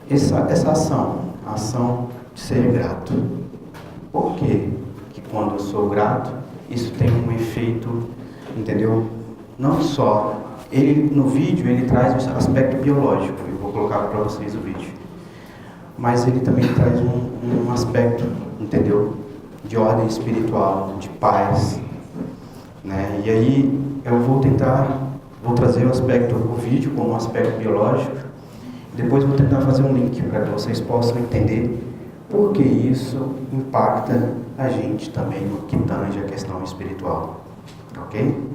essa ação, a ação de ser grato. Por quê? Que quando eu sou grato, isso tem um efeito, entendeu? Não só, no vídeo ele traz o aspecto biológico, eu vou colocar para vocês o vídeo, mas ele também traz um aspecto, entendeu? De ordem espiritual, de paz, né? E aí eu vou trazer o vídeo como um aspecto biológico, depois vou tentar fazer um link para que vocês possam entender por que isso impacta a gente também no que tange a questão espiritual, ok?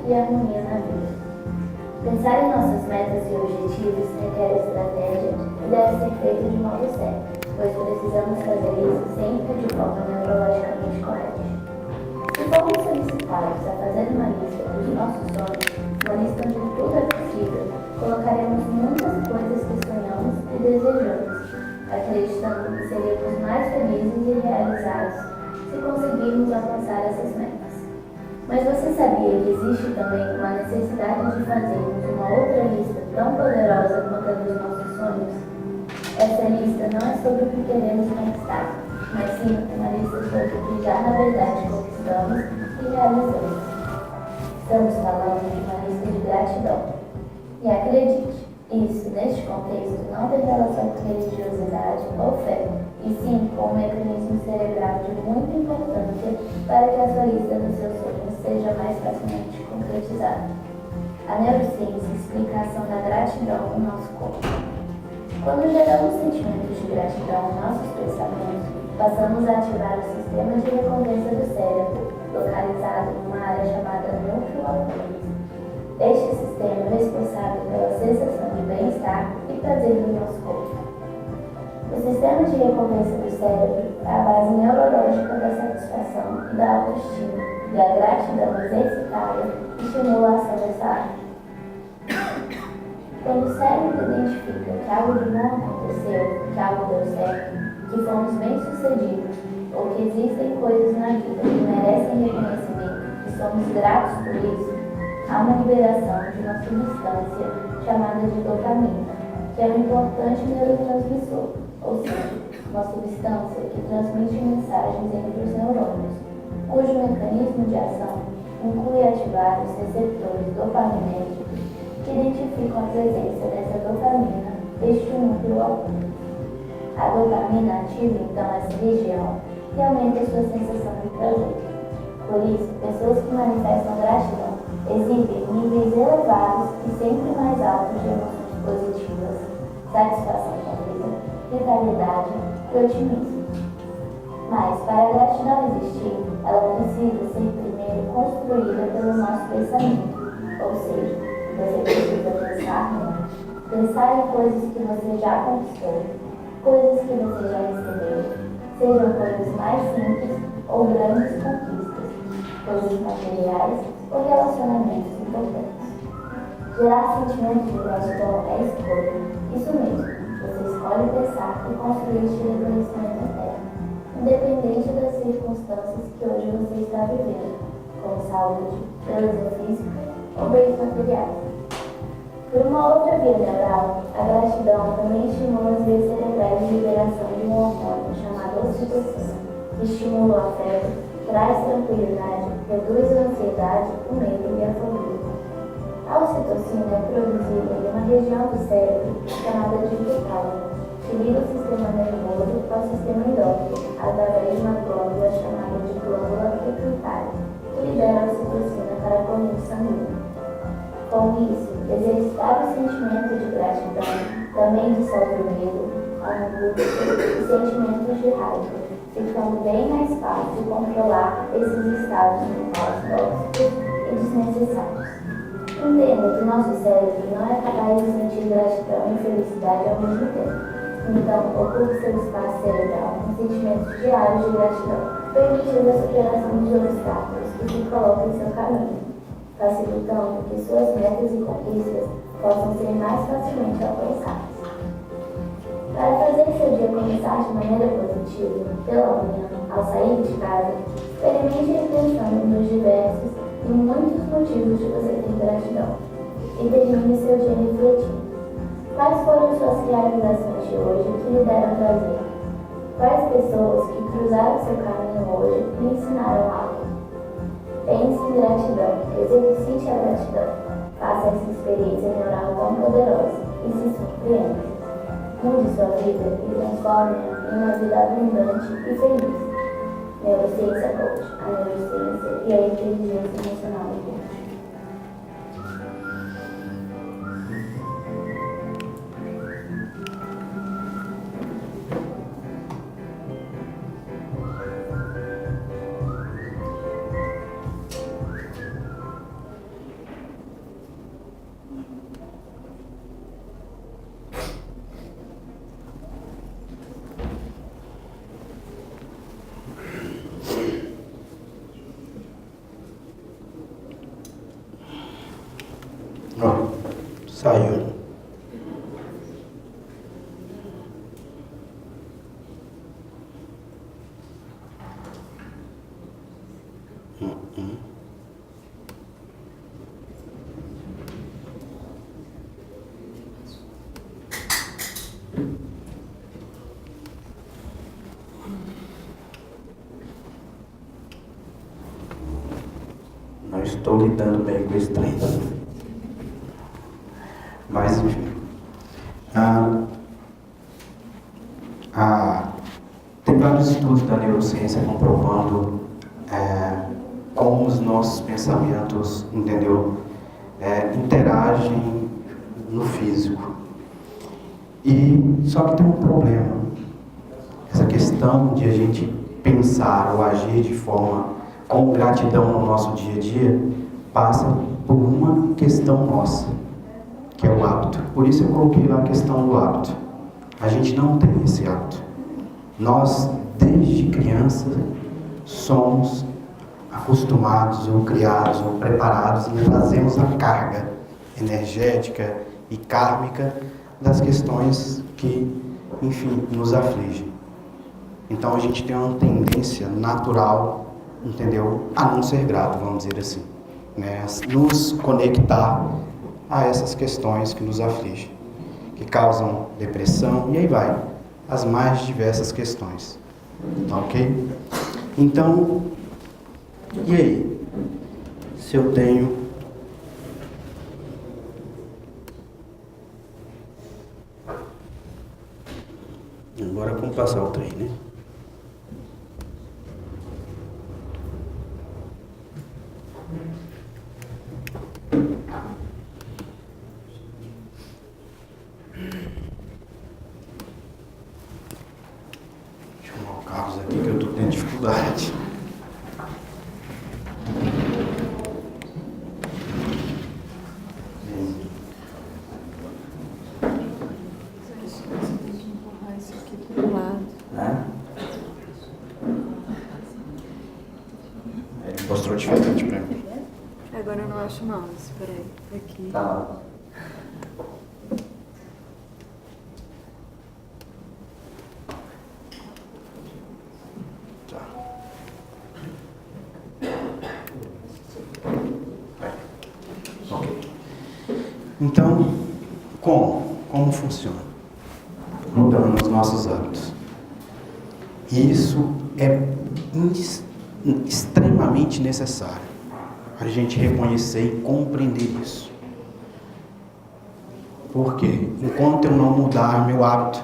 E harmonia na vida. Pensar em nossas metas e objetivos requer estratégia e deve ser feito de modo certo, pois precisamos fazer isso sempre de forma neurologicamente correta. Se formos solicitados a fazer uma lista dos nossos sonhos, uma lista onde tudo é possível, colocaremos muitas coisas que sonhamos e desejamos, acreditando que seremos mais felizes e realizados se conseguirmos alcançar essas metas. Mas você sabia que existe também uma necessidade de fazermos uma outra lista tão poderosa quanto a dos nossos sonhos? Essa lista não é sobre o que queremos conquistar, mas sim uma lista sobre o que já na verdade conquistamos e realizamos. Estamos falando de uma lista de gratidão. E acredite, isso neste contexto não tem relação com religiosidade ou fé, e sim com um mecanismo cerebral de muita importância para que a sua lista dos seus sonhos seja mais facilmente concretizada. A neurociência explica a ação da gratidão no nosso corpo. Quando geramos sentimentos de gratidão em nossos pensamentos, passamos a ativar o sistema de recompensa do cérebro, localizado em uma área chamada núcleo accumbens. Este sistema é responsável pela sensação de bem-estar e prazer no nosso corpo. O sistema de recompensa do cérebro é a base neurológica da satisfação e da autoestima, e a gratidão exercitada estimula a ação dessa área. Quando o cérebro identifica que algo de bom aconteceu, que algo deu certo, que fomos bem-sucedidos, ou que existem coisas na vida que merecem reconhecimento e somos gratos por isso, há uma liberação de uma substância chamada de dopamina, que é um importante neurotransmissor, ou seja, uma substância que transmite mensagens entre os neurônios, cujo mecanismo de ação inclui ativar os receptores dopaminérgicos que identificam a presença dessa dopamina desde o núcleo accumbens. A dopamina ativa então essa região e aumenta sua sensação de prazer. Por isso, pessoas que manifestam gratidão exibem níveis elevados e sempre mais altos de emoções positivas, satisfação com a vida, vitalidade e otimismo. Mas, para a gratidão existir, ela precisa ser primeiro construída pelo nosso pensamento, ou seja, você precisa pensar em coisas que você já conquistou, coisas que você já recebeu, sejam coisas mais simples ou grandes conquistas, coisas materiais ou relacionamentos importantes. Gerar sentimento de gratidão é escolha. Isso mesmo, você escolhe pensar e construir este reconhecimento interno, independente das circunstâncias que hoje você está vivendo, como saúde, beleza física ou bens materiais. Por uma outra via neural, a gratidão também estimula as vias cerebrais de liberação de um hormônio chamado ocitocina, que estimula o afeto, traz tranquilidade, reduz a ansiedade, o medo e a fobia. A ocitocina é produzida em uma região do cérebro chamada de hipotálamo, que liga o sistema nervoso ao sistema endócrino, através de uma glândula chamada de glândula pituitária, que libera a ocitocina para a corrente sanguínea. Com isso, exercitar o sentimento de gratidão também dissolve o medo, a angústia e sentimentos de raiva, ficando bem mais fácil controlar esses estados mentais tóxicos e desnecessários. Entenda que nosso cérebro não é capaz de sentir gratidão e felicidade ao mesmo tempo. Então, ocupe seu espaço cerebral com sentimentos diários de gratidão, permitindo a superação dos obstáculos que se colocam em seu caminho, facilitando que suas metas e conquistas possam ser mais facilmente alcançadas. Para fazer seu dia começar de maneira positiva, pela manhã, ao sair de casa, experimente pensando nos diversos e muitos motivos de você ter gratidão, e termine seu dia refletindo. Quais foram suas realizações de hoje que lhe deram prazer? Quais pessoas que cruzaram seu caminho hoje lhe ensinaram algo? Pense em gratidão, exercite a gratidão, faça essa experiência neural tão poderosa e se surpreenda. Mude sua vida e transforme-a em uma vida abundante e feliz. Neurociência Coach, a neurociência e a inteligência emocional do coach. Saiu. Não estou lidando bem com esse trem. Mas, enfim, tem vários estudos da neurociência comprovando como os nossos pensamentos, entendeu, interagem no físico. E só que tem um problema. Essa questão de a gente pensar ou agir de forma com gratidão no nosso dia a dia passa por uma questão nossa, que é o hábito. Por isso eu coloquei lá a questão do hábito. A gente não tem esse hábito. Nós, desde criança, somos acostumados, ou criados, ou preparados, e trazemos a carga energética e kármica das questões que, enfim, nos afligem. Então a gente tem uma tendência natural, entendeu, a não ser grato, vamos dizer assim, né? Nos conectar a essas questões que nos afligem, que causam depressão, e aí vai, as mais diversas questões, tá ok? Então, e aí, se eu tenho agora como passar o trem, né? Deixa eu arrumar o carros aqui que eu estou tendo dificuldade. Ele mostrou diferente pra mim. Agora eu não acho não, espera aí, aqui. Tá. Tá. Ok. Então, como funciona? Mudando os nossos hábitos. Isso é extremamente necessário para a gente reconhecer e compreender isso. Porque enquanto eu não mudar meu hábito,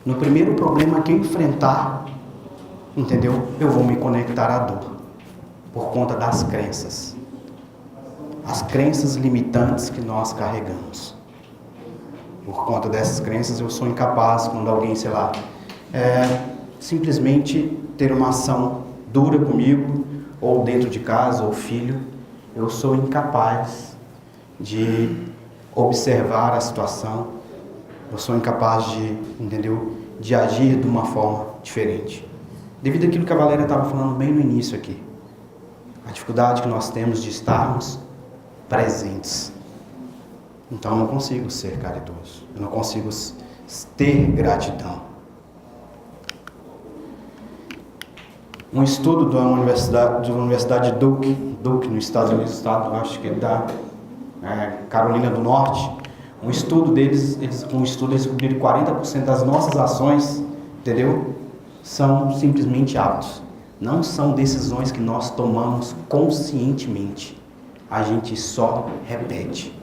no primeiro problema que eu enfrentar, entendeu? Eu vou me conectar à dor, por conta das crenças. As crenças limitantes que nós carregamos. Por conta dessas crenças eu sou incapaz, quando alguém, sei lá, simplesmente ter uma ação dura comigo, ou dentro de casa, ou filho, eu sou incapaz de observar a situação, eu sou incapaz de, entendeu, de agir de uma forma diferente. Devido àquilo que a Valéria estava falando bem no início aqui, a dificuldade que nós temos de estarmos presentes. Então eu não consigo ser caridoso, eu não consigo ter gratidão. Um estudo da Universidade de Duke nos Estados Unidos, acho que é da Carolina do Norte, um estudo deles, eles descobriram que 40% das nossas ações, entendeu? São simplesmente hábitos. Não são decisões que nós tomamos conscientemente. A gente só repete.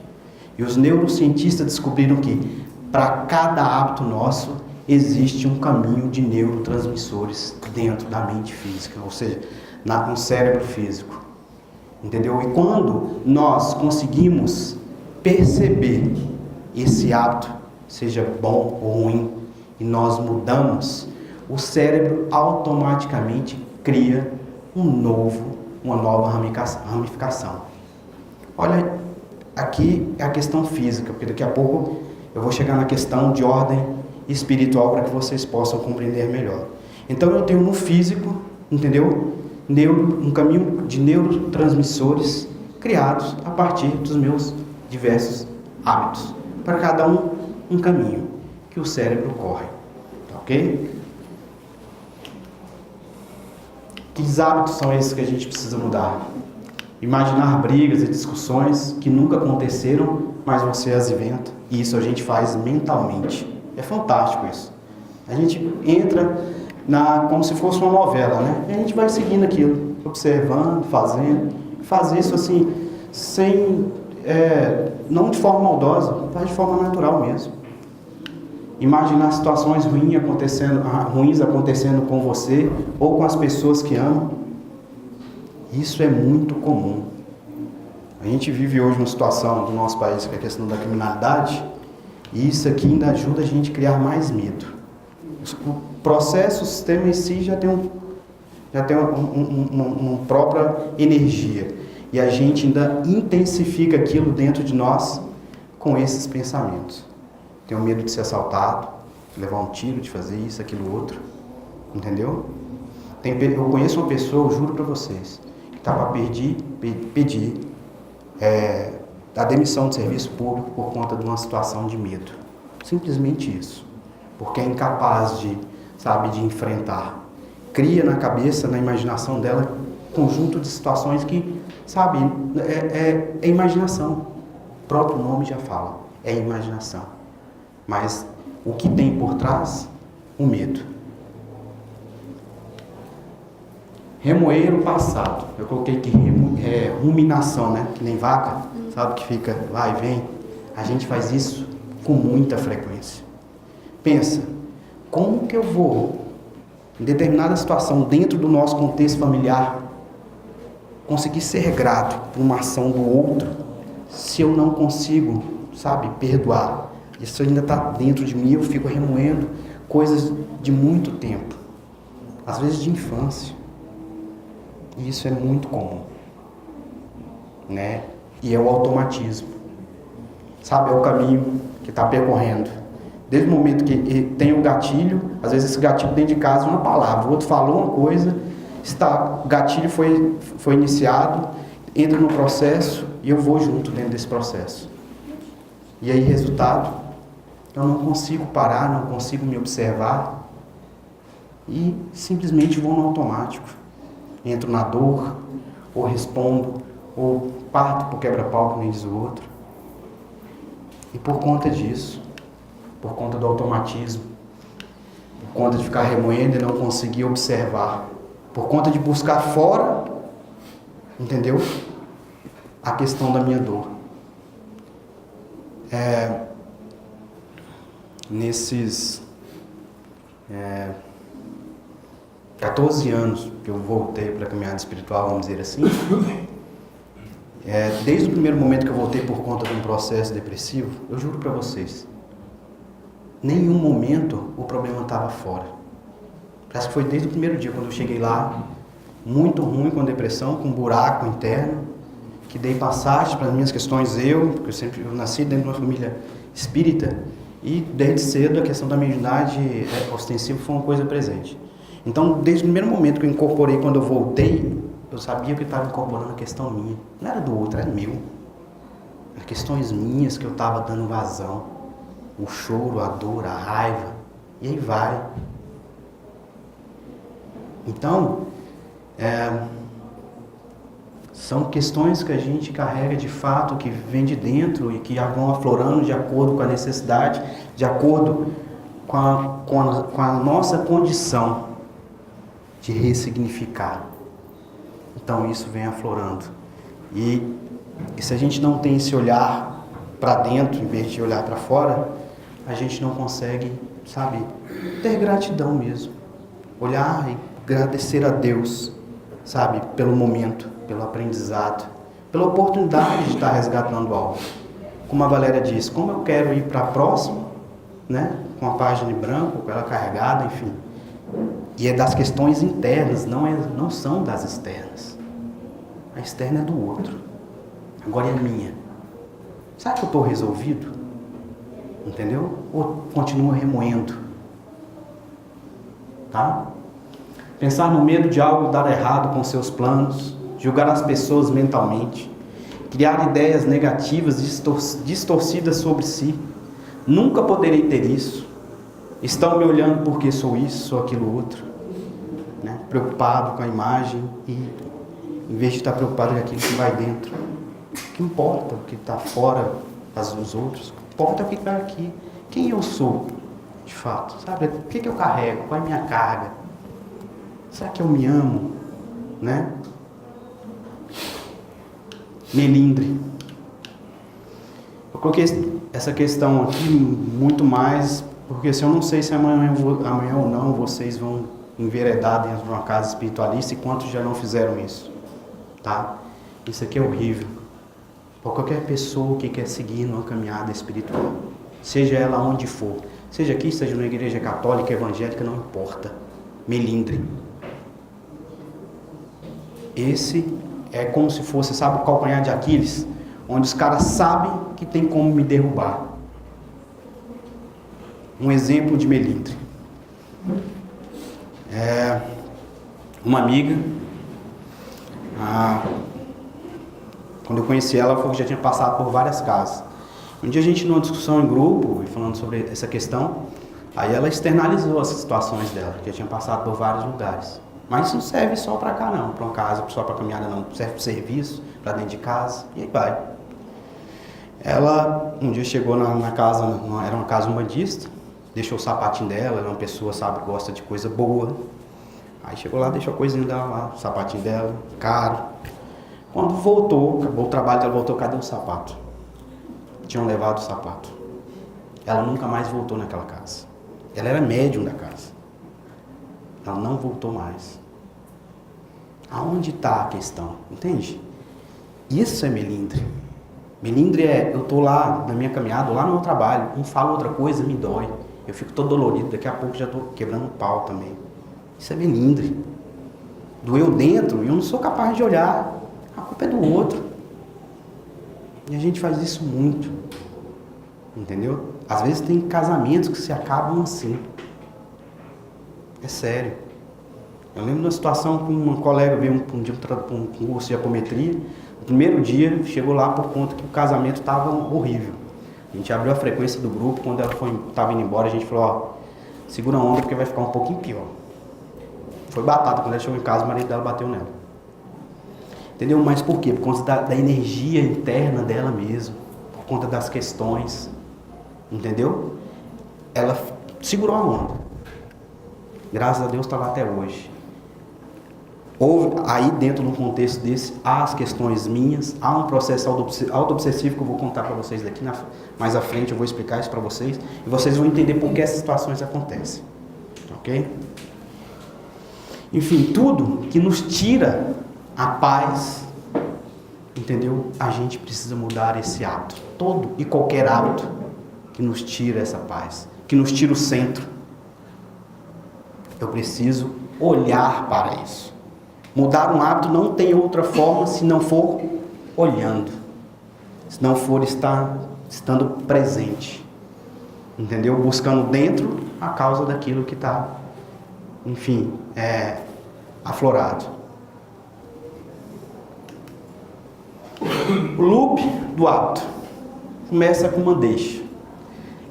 E os neurocientistas descobriram que para cada hábito nosso existe um caminho de neurotransmissores dentro da mente física, ou seja, no cérebro físico. Entendeu? E quando nós conseguimos perceber esse hábito, seja bom ou ruim, e nós mudamos, o cérebro automaticamente cria uma nova ramificação. Olha, aqui é a questão física, porque daqui a pouco eu vou chegar na questão de ordem espiritual para que vocês possam compreender melhor. Então eu tenho no físico, entendeu? Um caminho de neurotransmissores criados a partir dos meus diversos hábitos. Para cada um caminho que o cérebro corre. Tá ok? Que hábitos são esses que a gente precisa mudar? Imaginar brigas e discussões que nunca aconteceram, mas você as inventa. E isso a gente faz mentalmente. É fantástico isso. A gente entra como se fosse uma novela, né? E a gente vai seguindo aquilo, observando, fazendo. Faz isso assim, não de forma maldosa, faz de forma natural mesmo. Imaginar situações ruins acontecendo com você ou com as pessoas que amam. Isso é muito comum. A gente vive hoje uma situação do nosso país que é a questão da criminalidade, e isso aqui ainda ajuda a gente a criar mais medo. O processo, o sistema em si já tem uma própria energia, e a gente ainda intensifica aquilo dentro de nós com esses pensamentos. Tenho medo de ser assaltado, de levar um tiro, de fazer isso, aquilo, outro. Entendeu? Eu conheço uma pessoa, eu juro para vocês, que estava a pedir a demissão de serviço público por conta de uma situação de medo. Simplesmente isso. Porque é incapaz de enfrentar. Cria na cabeça, na imaginação dela, um conjunto de situações que, é imaginação. O próprio nome já fala, é imaginação. Mas o que tem por trás? O medo. Remoer o passado. Eu coloquei aqui ruminação, né? Que nem vaca, sabe? Que fica vai e vem. A gente faz isso com muita frequência. Pensa, como que eu vou, em determinada situação, dentro do nosso contexto familiar, conseguir ser grato por uma ação do outro, se eu não consigo, perdoar? Isso ainda está dentro de mim, eu fico remoendo coisas de muito tempo, às vezes de infância. E isso é muito comum, né? E é o automatismo, é o caminho que está percorrendo. Desde o momento que tem o gatilho, às vezes esse gatilho dentro de casa é uma palavra, o outro falou uma coisa, o gatilho foi iniciado, entra no processo e eu vou junto dentro desse processo. E aí, resultado, eu não consigo parar, não consigo me observar e simplesmente vou no automático. Entro na dor, ou respondo, ou parto por quebra-pau, como diz o outro. E por conta disso, por conta do automatismo, por conta de ficar remoendo e não conseguir observar por conta de buscar fora, entendeu? A questão da minha dor. Nesses 14 anos que eu voltei para a caminhada espiritual, vamos dizer assim, desde o primeiro momento que eu voltei por conta de um processo depressivo, eu juro para vocês, nenhum momento o problema estava fora. Parece que foi desde o primeiro dia, quando eu cheguei lá, muito ruim, com depressão, com um buraco interno, que dei passagem para as minhas questões, porque eu nasci dentro de uma família espírita, e desde cedo a questão da mediunidade ostensiva foi uma coisa presente. Então, desde o primeiro momento que eu incorporei, quando eu voltei, eu sabia que eu estava incorporando a questão minha. Não era do outro, era meu. Eram questões minhas que eu estava dando vazão. O choro, a dor, a raiva. E aí vai. Então, são questões que a gente carrega de fato, que vem de dentro e que vão aflorando de acordo com a necessidade, de acordo com a nossa condição de ressignificar. Então isso vem aflorando. E se a gente não tem esse olhar para dentro, em vez de olhar para fora, a gente não consegue, sabe, ter gratidão mesmo. Olhar e agradecer a Deus, sabe, pelo momento, pelo aprendizado, pela oportunidade de estar resgatando algo. Como a Valéria disse, como eu quero ir para a próxima, né, com a página em branco, com ela carregada, enfim. E é das questões internas, não são das externas. A externa é do outro. Agora é minha. Será que eu estou resolvido? Entendeu? Ou continuo remoendo? Tá? Pensar no medo de algo dar errado com seus planos, julgar as pessoas mentalmente, criar ideias negativas distorcidas sobre si. Nunca poderei ter isso. Estão me olhando porque sou isso, sou aquilo outro. Né? Preocupado com a imagem e, em vez de estar preocupado com aquilo que vai dentro. O que importa? O que está fora dos outros? O que importa é o que está aqui. Quem eu sou, de fato? Sabe? O que eu carrego? Qual é a minha carga? Será que eu me amo? Né? Melindre. Eu coloquei essa questão aqui muito mais, porque se eu não sei se amanhã ou não vocês vão enveredar dentro de uma casa espiritualista e quantos já não fizeram isso, tá? Isso aqui é horrível. Para qualquer pessoa que quer seguir numa caminhada espiritual, seja ela onde for, seja aqui, seja na igreja católica, evangélica, não importa. Melindre. Esse é como se fosse, sabe, o calcanhar de Aquiles, onde os caras sabem que tem como me derrubar. Um exemplo de melindre. Uma amiga, quando eu conheci ela, foi que já tinha passado por várias casas. Um dia a gente, numa discussão em grupo, falando sobre essa questão, aí ela externalizou as situações dela, que já tinha passado por vários lugares. Mas isso não serve só para cá não, para uma casa, só para caminhada não, serve para serviço, para dentro de casa, e aí vai. Ela um dia chegou na casa, era uma casa umbandista, deixou o sapatinho dela, era uma pessoa, sabe, que gosta de coisa boa. Aí chegou lá, deixou a coisinha dela lá, o sapatinho dela, caro. Quando voltou, acabou o trabalho dela, voltou, cadê o sapato? Tinham levado o sapato. Ela nunca mais voltou naquela casa. Ela era médium da casa. Ela não voltou mais. Aonde está a questão? Entende? Isso é melindre. Melindre é, eu estou lá na minha caminhada, ou lá no meu trabalho, um fala outra coisa, me dói. Eu fico todo dolorido, daqui a pouco já estou quebrando o pau também. Isso é melindre. Doeu dentro e eu não sou capaz de olhar. A culpa é do outro. E a gente faz isso muito. Entendeu? Às vezes tem casamentos que se acabam assim. É sério. Eu lembro de uma situação com uma colega veio um dia para um curso de apometria. No primeiro dia, chegou lá por conta que o casamento estava horrível. A gente abriu a frequência do grupo, quando ela estava indo embora, a gente falou, ó, segura a onda porque vai ficar um pouquinho pior. Foi batata, quando ela chegou em casa, o marido dela bateu nela. Entendeu? Mas por quê? Por conta da energia interna dela mesmo, por conta das questões. Entendeu? Ela segurou a onda. Graças a Deus está lá até hoje. Aí dentro do contexto desse, há as questões minhas, há um processo auto-obsessivo que eu vou contar para vocês daqui mais à frente, eu vou explicar isso para vocês, e vocês vão entender por que essas situações acontecem, ok? Enfim, tudo que nos tira a paz, entendeu? A gente precisa mudar esse hábito, todo e qualquer hábito que nos tira essa paz, que nos tira o centro. Eu preciso olhar para isso. Mudar um hábito não tem outra forma se não for olhando, se não for estando presente, entendeu? Buscando dentro a causa daquilo que está, enfim, aflorado. O loop do hábito começa com uma deixa.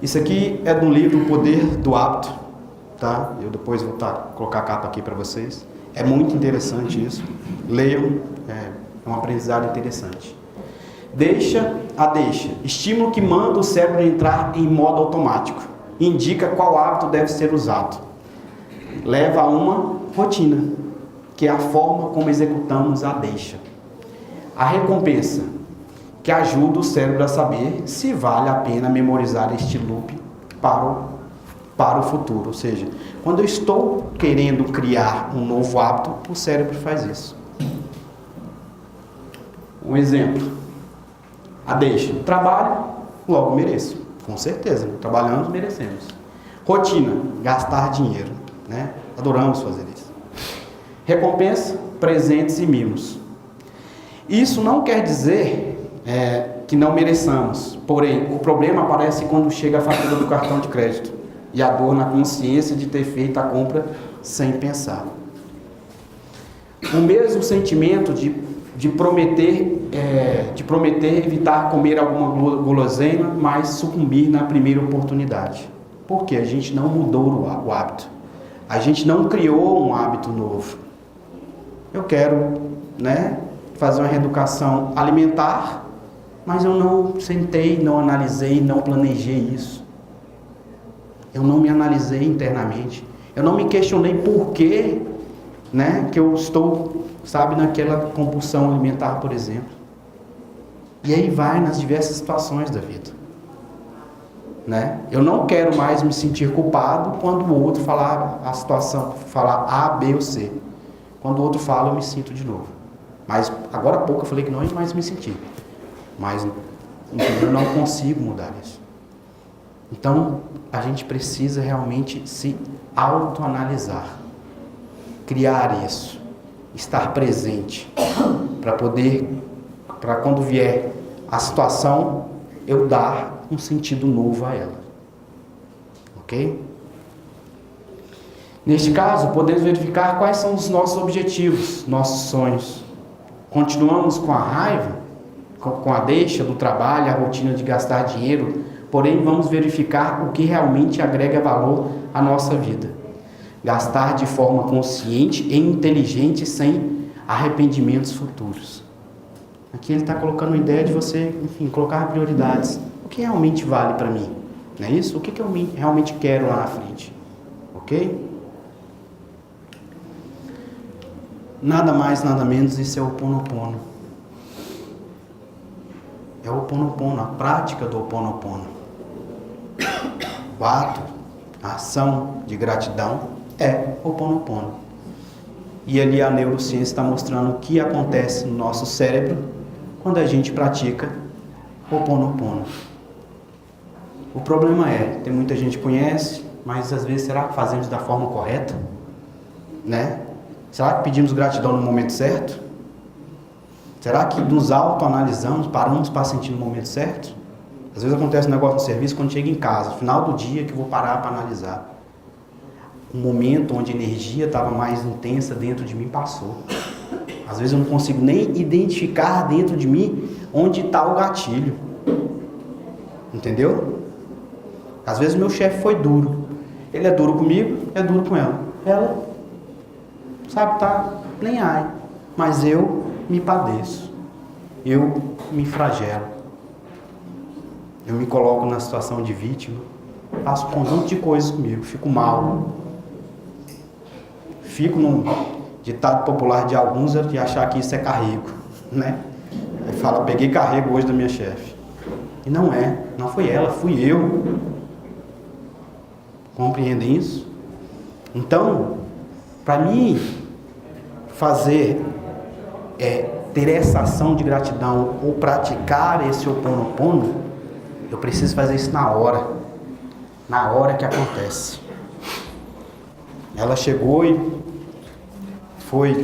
Isso aqui é do livro O Poder do Hábito, tá? Eu depois vou colocar a capa aqui para vocês. É muito interessante isso. Leiam, é um aprendizado interessante. Deixa. Estímulo que manda o cérebro entrar em modo automático. Indica qual hábito deve ser usado. Leva a uma rotina, que é a forma como executamos a deixa. A recompensa, que ajuda o cérebro a saber se vale a pena memorizar este loop para o futuro. Ou seja, quando eu estou querendo criar um novo hábito, o cérebro faz isso. Um exemplo. A deixa. Trabalho, logo mereço. Com certeza, né? Trabalhamos, merecemos. Rotina. Gastar dinheiro, né? Adoramos fazer isso. Recompensa, presentes e mimos. Isso não quer dizer que não mereçamos. Porém, o problema aparece quando chega a fatura do cartão de crédito e a dor na consciência de ter feito a compra sem pensar. O mesmo sentimento de prometer evitar comer alguma guloseima, mas sucumbir na primeira oportunidade. Porque a gente não mudou o hábito. A gente não criou um hábito novo. Eu quero, fazer uma reeducação alimentar, mas eu não sentei, não analisei, não planejei isso. Eu não me analisei internamente. Eu não me questionei por que, que eu estou, naquela compulsão alimentar, por exemplo. E aí vai nas diversas situações da vida. Eu não quero mais me sentir culpado quando o outro falar a situação, falar A, B ou C. Quando o outro fala, eu me sinto de novo. Mas agora há pouco eu falei que não ia mais me sentir. Mas eu não consigo mudar isso. Então, a gente precisa realmente se autoanalisar. Criar isso. Estar presente. Para quando vier a situação, eu dar um sentido novo a ela. Ok? Neste caso, podemos verificar quais são os nossos objetivos, nossos sonhos. Continuamos com a raiva, com a deixa do trabalho, a rotina de gastar dinheiro, porém vamos verificar o que realmente agrega valor à nossa vida. Gastar de forma consciente e inteligente, sem arrependimentos futuros. Aqui ele está colocando a ideia de você, colocar prioridades. O que realmente vale para mim? Não é isso? O que eu realmente quero lá na frente? Ok? Nada mais, nada menos, isso é o Ho Oponopono. É o Ho Oponopono, a prática do Ho Oponopono. O ato, a ação de gratidão é o Ho Oponopono. E ali a neurociência está mostrando o que acontece no nosso cérebro quando a gente pratica o Ho Oponopono. O problema tem muita gente que conhece, mas às vezes será que fazemos da forma correta? Será que pedimos gratidão no momento certo? Será que nos autoanalisamos, paramos para sentir no momento certo? Às vezes acontece um negócio no serviço quando chega em casa, no final do dia que eu vou parar para analisar. Um momento onde a energia estava mais intensa dentro de mim passou. Às vezes eu não consigo nem identificar dentro de mim onde está o gatilho. Entendeu? Às vezes o meu chefe foi duro. Ele é duro comigo, é duro com ela. Ela, tá nem aí. Mas eu me padeço. Eu me flagelo. Eu me coloco na situação de vítima. Faço um conjunto de coisas comigo. Fico mal. ditado popular de alguns é de achar que isso é carrego, né? Aí fala, peguei carrego hoje da minha chefe. E não é, não foi ela, fui eu. Compreendem isso? Então, para mim fazer, ter essa ação de gratidão ou praticar esse Ho'oponopono, eu preciso fazer isso na hora que acontece. Ela chegou e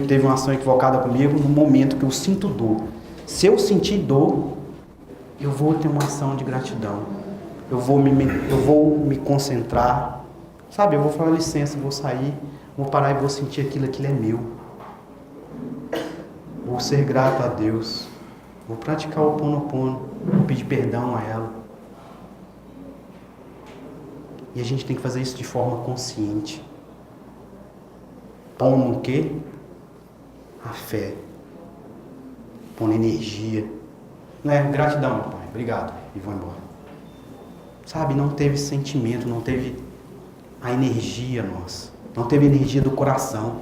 teve uma ação equivocada comigo no momento que eu sinto dor. Se eu sentir dor, eu vou ter uma ação de gratidão. Eu vou me concentrar, sabe? Eu vou falar licença, vou sair, vou parar e vou sentir aquilo é meu. Vou ser grato a Deus. Vou praticar o Ho'oponopono, vou pedir perdão a ela. E a gente tem que fazer isso de forma consciente. Pondo o quê? A fé. Pondo energia. Não é gratidão, meu pai. Obrigado. E vou embora. Sabe, não teve sentimento, não teve a energia nossa. Não teve energia do coração.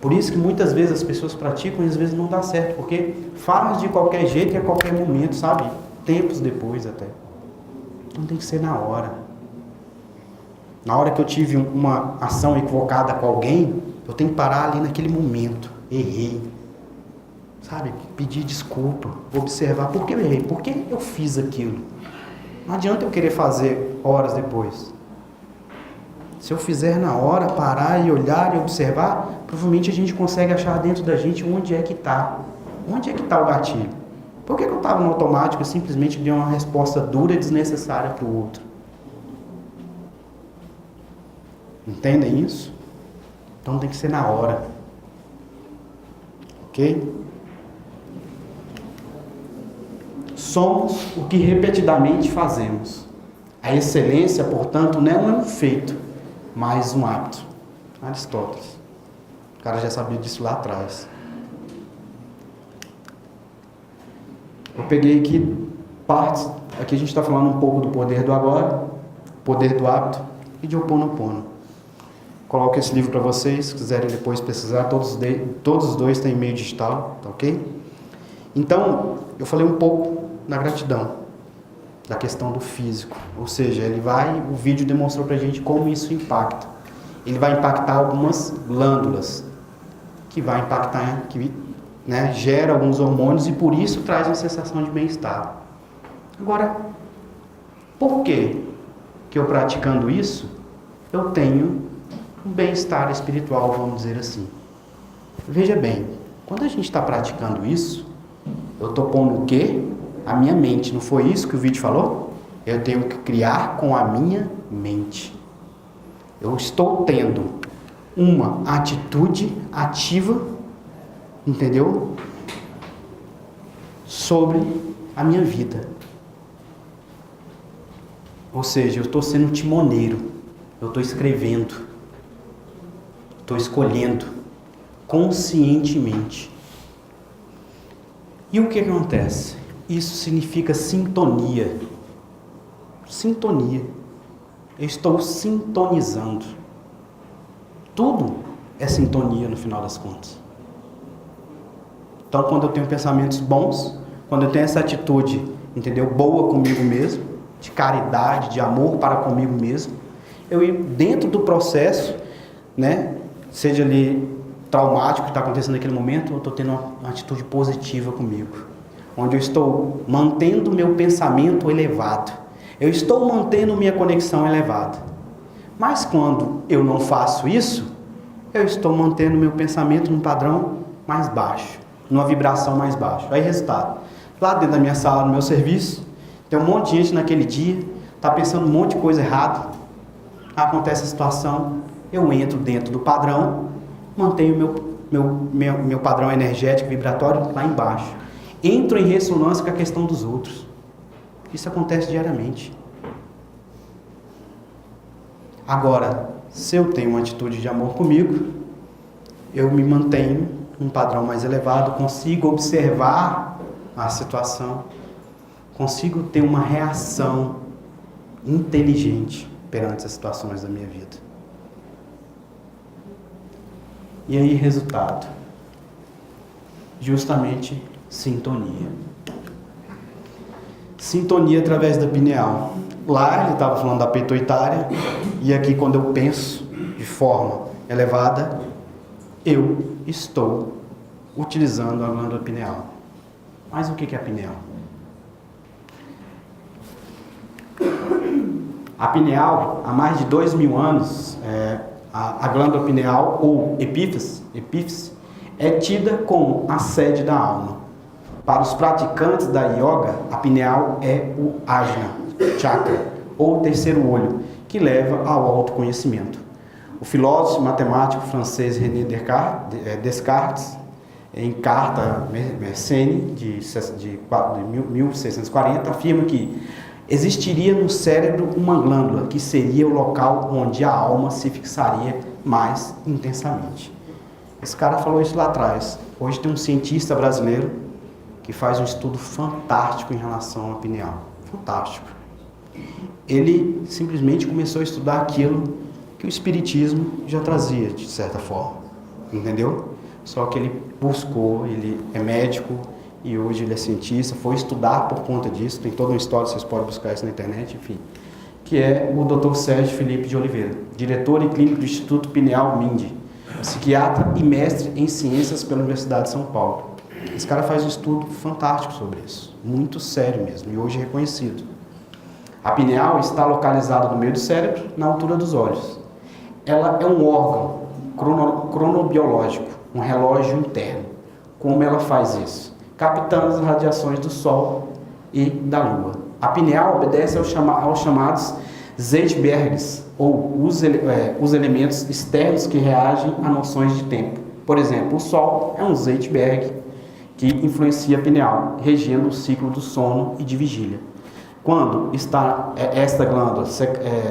Por isso que muitas vezes as pessoas praticam e às vezes não dá certo. Porque faz de qualquer jeito e a qualquer momento, sabe? Tempos depois até. Então tem que ser na hora. Na hora que eu tive uma ação equivocada com alguém, eu tenho que parar ali naquele momento. Errei. Sabe? Pedir desculpa. Observar. Por que eu errei? Por que eu fiz aquilo? Não adianta eu querer fazer horas depois. Se eu fizer na hora, parar e olhar e observar, provavelmente a gente consegue achar dentro da gente onde é que está. Onde é que está o gatilho? Por que eu estava no automático e simplesmente dei uma resposta dura e desnecessária para o outro? Entendem isso? Então tem que ser na hora. Ok? Somos o que repetidamente fazemos. A excelência, portanto, não é um feito, mas um hábito. Aristóteles. O cara já sabia disso lá atrás. Eu peguei aqui partes. Aqui a gente está falando um pouco do poder do agora, poder do hábito e de Ho'oponopono. Coloco esse livro para vocês, se quiserem depois pesquisar. Todos os dois têm e-mail digital, tá ok? Então, eu falei um pouco na gratidão, da questão do físico. Ou seja, o vídeo demonstrou pra gente como isso impacta. Ele vai impactar algumas glândulas, que vai impactar, gera alguns hormônios e por isso traz uma sensação de bem-estar. Agora, por que eu praticando isso, eu tenho um bem-estar espiritual, vamos dizer assim? Veja bem, quando a gente está praticando isso, eu estou pondo o quê? A minha mente. Não foi isso que o vídeo falou? Eu tenho que criar com a minha mente. Eu estou tendo uma atitude ativa, entendeu? Sobre a minha vida. Ou seja, eu estou sendo timoneiro. Eu estou escrevendo. Estou escolhendo conscientemente. E o que acontece? Isso significa sintonia. Sintonia. Eu estou sintonizando. Tudo é sintonia no final das contas. Então, quando eu tenho pensamentos bons, quando eu tenho essa atitude, entendeu, boa comigo mesmo, de caridade, de amor para comigo mesmo, eu ir dentro do processo, seja ali traumático que está acontecendo naquele momento, eu estou tendo uma atitude positiva comigo, onde eu estou mantendo meu pensamento elevado, eu estou mantendo minha conexão elevada. Mas quando eu não faço isso, eu estou mantendo meu pensamento num padrão mais baixo, numa vibração mais baixa. Aí, resultado, lá dentro da minha sala, no meu serviço, tem um monte de gente naquele dia, está pensando um monte de coisa errada, acontece a situação, eu entro dentro do padrão, mantenho meu padrão energético, vibratório lá embaixo. Entro em ressonância com a questão dos outros. Isso acontece diariamente. Agora, se eu tenho uma atitude de amor comigo, eu me mantenho num padrão mais elevado, consigo observar a situação, consigo ter uma reação inteligente perante as situações da minha vida. E aí, resultado? Justamente sintonia. Sintonia através da pineal. Lá ele estava falando da pituitária, e aqui quando eu penso de forma elevada, eu estou utilizando a glândula pineal. Mas o que é a pineal? A pineal, há mais de 2.000 anos, a glândula pineal, ou epífise, é tida como a sede da alma. Para os praticantes da yoga, a pineal é o ajna, chakra, ou terceiro olho, que leva ao autoconhecimento. O filósofo e matemático francês René Descartes, em carta Mersenne, de 1640, afirma que existiria no cérebro uma glândula que seria o local onde a alma se fixaria mais intensamente. Esse cara falou isso lá atrás. Hoje tem um cientista brasileiro que faz um estudo fantástico em relação à pineal. Fantástico. Ele simplesmente começou a estudar aquilo que o espiritismo já trazia, de certa forma. Entendeu? Só que ele buscou, ele é médico e hoje ele é cientista, foi estudar por conta disso, tem toda uma história, vocês podem buscar isso na internet, enfim. Que é o Dr. Sérgio Felipe de Oliveira, diretor e clínico do Instituto Pineal Mindy, psiquiatra e mestre em ciências pela Universidade de São Paulo. Esse cara faz um estudo fantástico sobre isso, muito sério mesmo, e hoje é reconhecido. A pineal está localizada no meio do cérebro, na altura dos olhos. Ela é um órgão cronobiológico, um relógio interno. Como ela faz isso? Captando as radiações do Sol e da Lua. A pineal obedece aos chamados Zeitbergs, ou os elementos externos que reagem a noções de tempo. Por exemplo, o Sol é um Zeitberg que influencia a pineal, regendo o ciclo do sono e de vigília. Quando esta glândula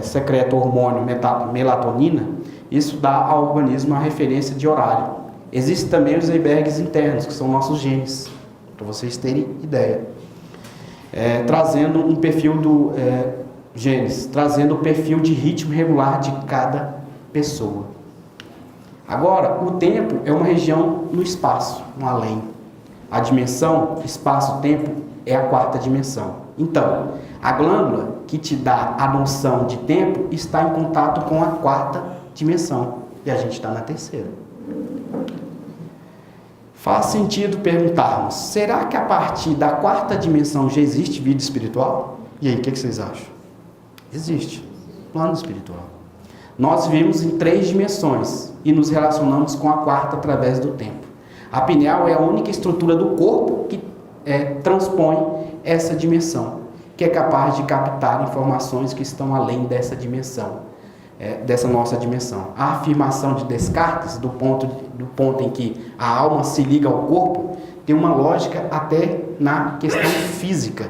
secreta o hormônio melatonina, isso dá ao organismo a referência de horário. Existem também os Zeitbergs internos, que são nossos genes, para vocês terem ideia. Trazendo um perfil do genes, trazendo o perfil de ritmo regular de cada pessoa. Agora, o tempo é uma região no espaço, um além. A dimensão, espaço-tempo, é a quarta dimensão. Então, a glândula que te dá a noção de tempo está em contato com a quarta dimensão. E a gente está na terceira. Faz sentido perguntarmos, será que a partir da quarta dimensão já existe vida espiritual? E aí, o que vocês acham? Existe. Plano espiritual. Nós vivemos em 3 dimensões e nos relacionamos com a quarta através do tempo. A pineal é a única estrutura do corpo que transpõe essa dimensão, que é capaz de captar informações que estão além dessa dimensão, dessa nossa dimensão. A afirmação de Descartes, do ponto em que a alma se liga ao corpo, tem uma lógica até na questão física,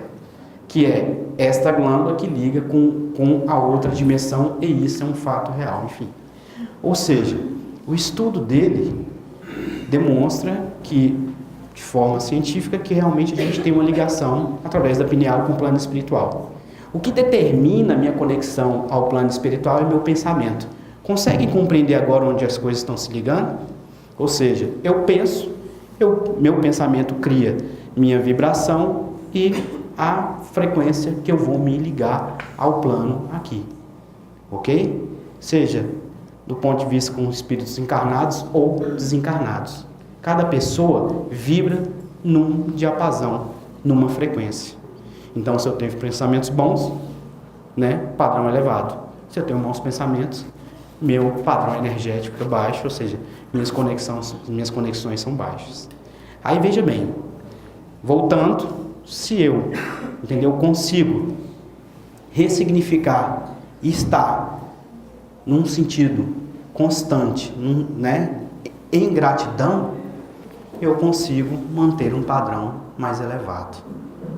que é esta glândula que liga com a outra dimensão, e isso é um fato real, enfim. Ou seja, o estudo dele demonstra que, de forma científica, que realmente a gente tem uma ligação através da pineal com o plano espiritual. O que determina a minha conexão ao plano espiritual é meu pensamento. Conseguem compreender agora onde as coisas estão se ligando? Ou seja, eu penso, meu pensamento cria minha vibração e a frequência que eu vou me ligar ao plano aqui. Ok? Seja do ponto de vista com espíritos encarnados ou desencarnados. Cada pessoa vibra num diapasão, numa frequência. Então, se eu tenho pensamentos bons, padrão elevado. Se eu tenho maus pensamentos, meu padrão energético é baixo, ou seja, minhas conexões são baixas. Aí, veja bem, voltando, se eu, consigo ressignificar e estar num sentido constante, em gratidão, eu consigo manter um padrão mais elevado.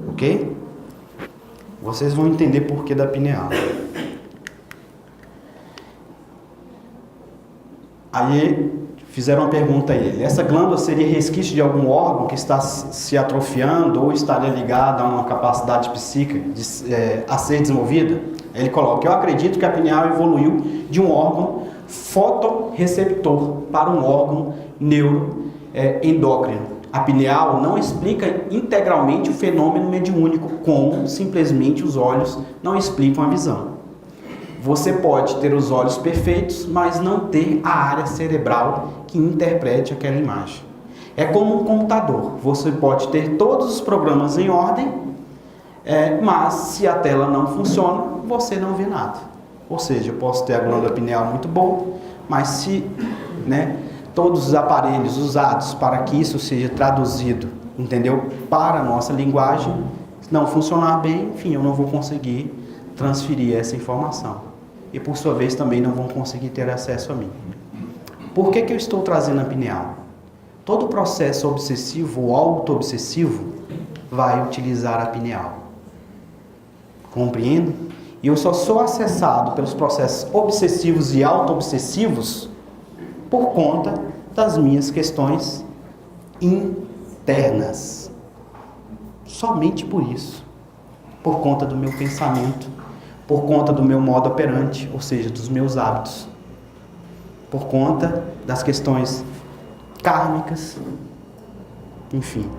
Ok? Vocês vão entender por que da pineal. Aí fizeram uma pergunta a ele. Essa glândula seria resquício de algum órgão que está se atrofiando ou estaria ligada a uma capacidade psíquica a ser desenvolvida? Ele coloca, eu acredito que a pineal evoluiu de um órgão fotorreceptor para um órgão neuroendócrino. A pineal não explica integralmente o fenômeno mediúnico, como simplesmente os olhos não explicam a visão. Você pode ter os olhos perfeitos, mas não ter a área cerebral que interprete aquela imagem. É como um computador. Você pode ter todos os programas em ordem, mas se a tela não funciona, você não vê nada. Ou seja, eu posso ter a glândula pineal muito boa, mas se todos os aparelhos usados para que isso seja traduzido, entendeu, para a nossa linguagem, não funcionar bem, enfim, eu não vou conseguir transferir essa informação. E por sua vez também não vão conseguir ter acesso a mim. Por que eu estou trazendo a pineal? Todo processo obsessivo ou auto-obsessivo vai utilizar a pineal. Compreende? E eu só sou acessado pelos processos obsessivos e auto-obsessivos por conta das minhas questões internas. Somente por isso. Por conta do meu pensamento, por conta do meu modo operante, ou seja, dos meus hábitos. Por conta das questões kármicas, enfim.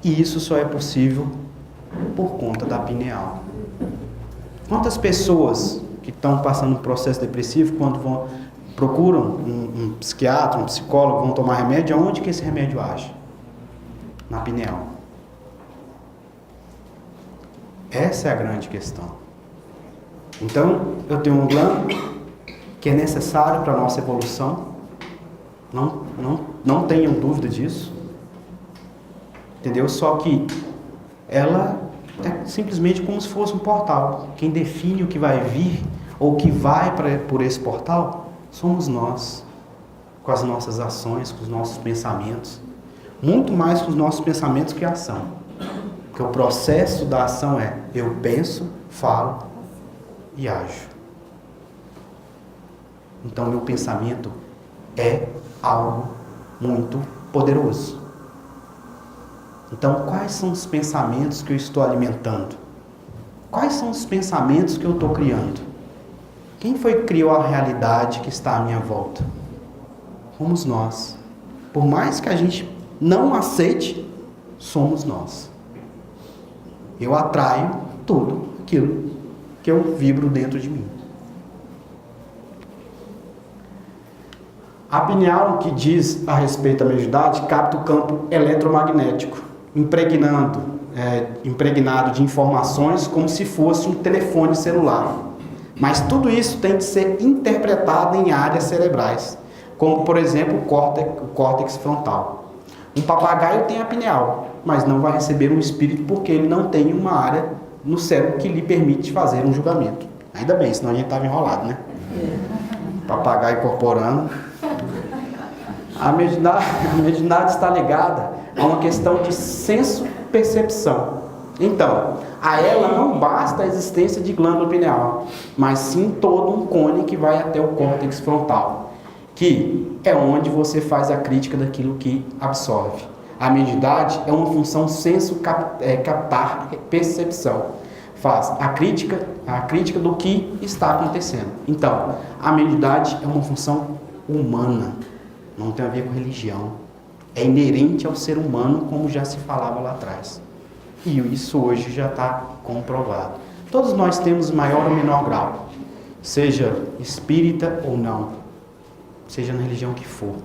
E isso só é possível por conta da pineal. Quantas pessoas que estão passando um processo depressivo, quando procuram um psiquiatra, um psicólogo, vão tomar remédio, aonde que esse remédio age? Na pineal. Essa é a grande questão. Então, eu tenho um glândula que é necessário para a nossa evolução. Não tenham dúvida disso. Entendeu? Só que ela é simplesmente como se fosse um portal. Quem define o que vai vir ou o que vai por esse portal somos nós, com as nossas ações, com os nossos pensamentos. Muito mais com os nossos pensamentos que a ação. Porque o processo da ação é: eu penso, falo e ajo. Então, meu pensamento é algo muito poderoso. Então, quais são os pensamentos que eu estou alimentando? Quais são os pensamentos que eu estou criando? Quem foi que criou a realidade que está à minha volta? Somos nós. Por mais que a gente não aceite, somos nós. Eu atraio tudo aquilo que eu vibro dentro de mim. A pineal, que diz a respeito da mediunidade, capta o campo eletromagnético, impregnado de informações como se fosse um telefone celular. Mas tudo isso tem de ser interpretado em áreas cerebrais, como, por exemplo, o córtex frontal. Um papagaio tem a pineal, mas não vai receber um espírito porque ele não tem uma área no cérebro que lhe permite fazer um julgamento. Ainda bem, senão a gente estava enrolado, né? Papagaio incorporando. A mediunidade está ligada a uma questão de senso-percepção. Então, a ela não basta a existência de glândula pineal, mas sim todo um cone que vai até o córtex frontal, que é onde você faz a crítica daquilo que absorve. A mediunidade é uma função senso-captar, percepção. Faz a crítica do que está acontecendo. Então, a mediunidade é uma função humana, não tem a ver com religião. É inerente ao ser humano, como já se falava lá atrás. E isso hoje já está comprovado. Todos nós temos maior ou menor grau, seja espírita ou não, seja na religião que for.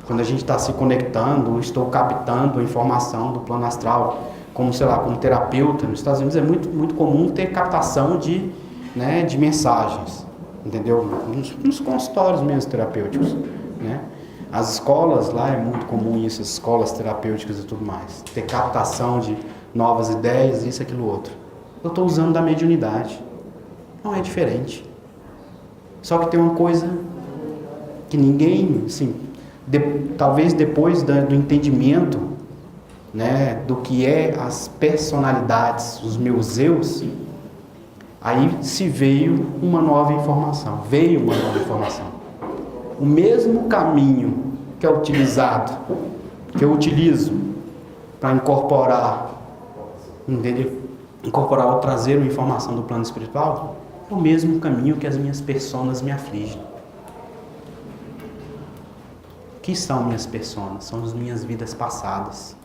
Quando a gente está se conectando, estou captando a informação do plano astral, como, sei lá, como terapeuta, nos Estados Unidos é muito, muito comum ter captação de mensagens, entendeu? Nos consultórios mesmo terapêuticos, né? As escolas lá é muito comum isso, as escolas terapêuticas e tudo mais. Ter captação de novas ideias, isso, aquilo, outro. Eu estou usando da mediunidade. Não é diferente. Só que tem uma coisa que ninguém, assim, talvez depois do entendimento, né, do que é as personalidades, os meus eus, aí se veio uma nova informação. O mesmo caminho que é utilizado, que eu utilizo para incorporar, entendeu? Incorporar ou trazer uma informação do plano espiritual, é o mesmo caminho que as minhas personas me afligem. O que são minhas personas? São as minhas vidas passadas.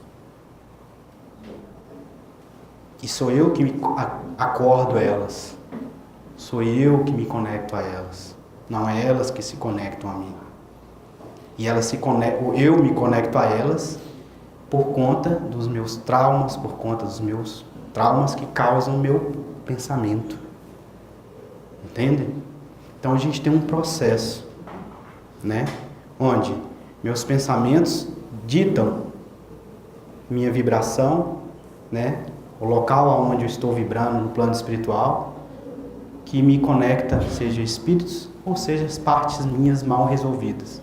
E sou eu que me acordo a elas. Sou eu que me conecto a elas. Não é elas que se conectam a mim. E elas se conectam, eu me conecto a elas por conta dos meus traumas, por conta dos meus traumas que causam o meu pensamento. Entendem? Então a gente tem um processo, né? Onde meus pensamentos ditam minha vibração, né? O local onde eu estou vibrando no plano espiritual, que me conecta, seja espíritos ou seja as partes minhas mal resolvidas.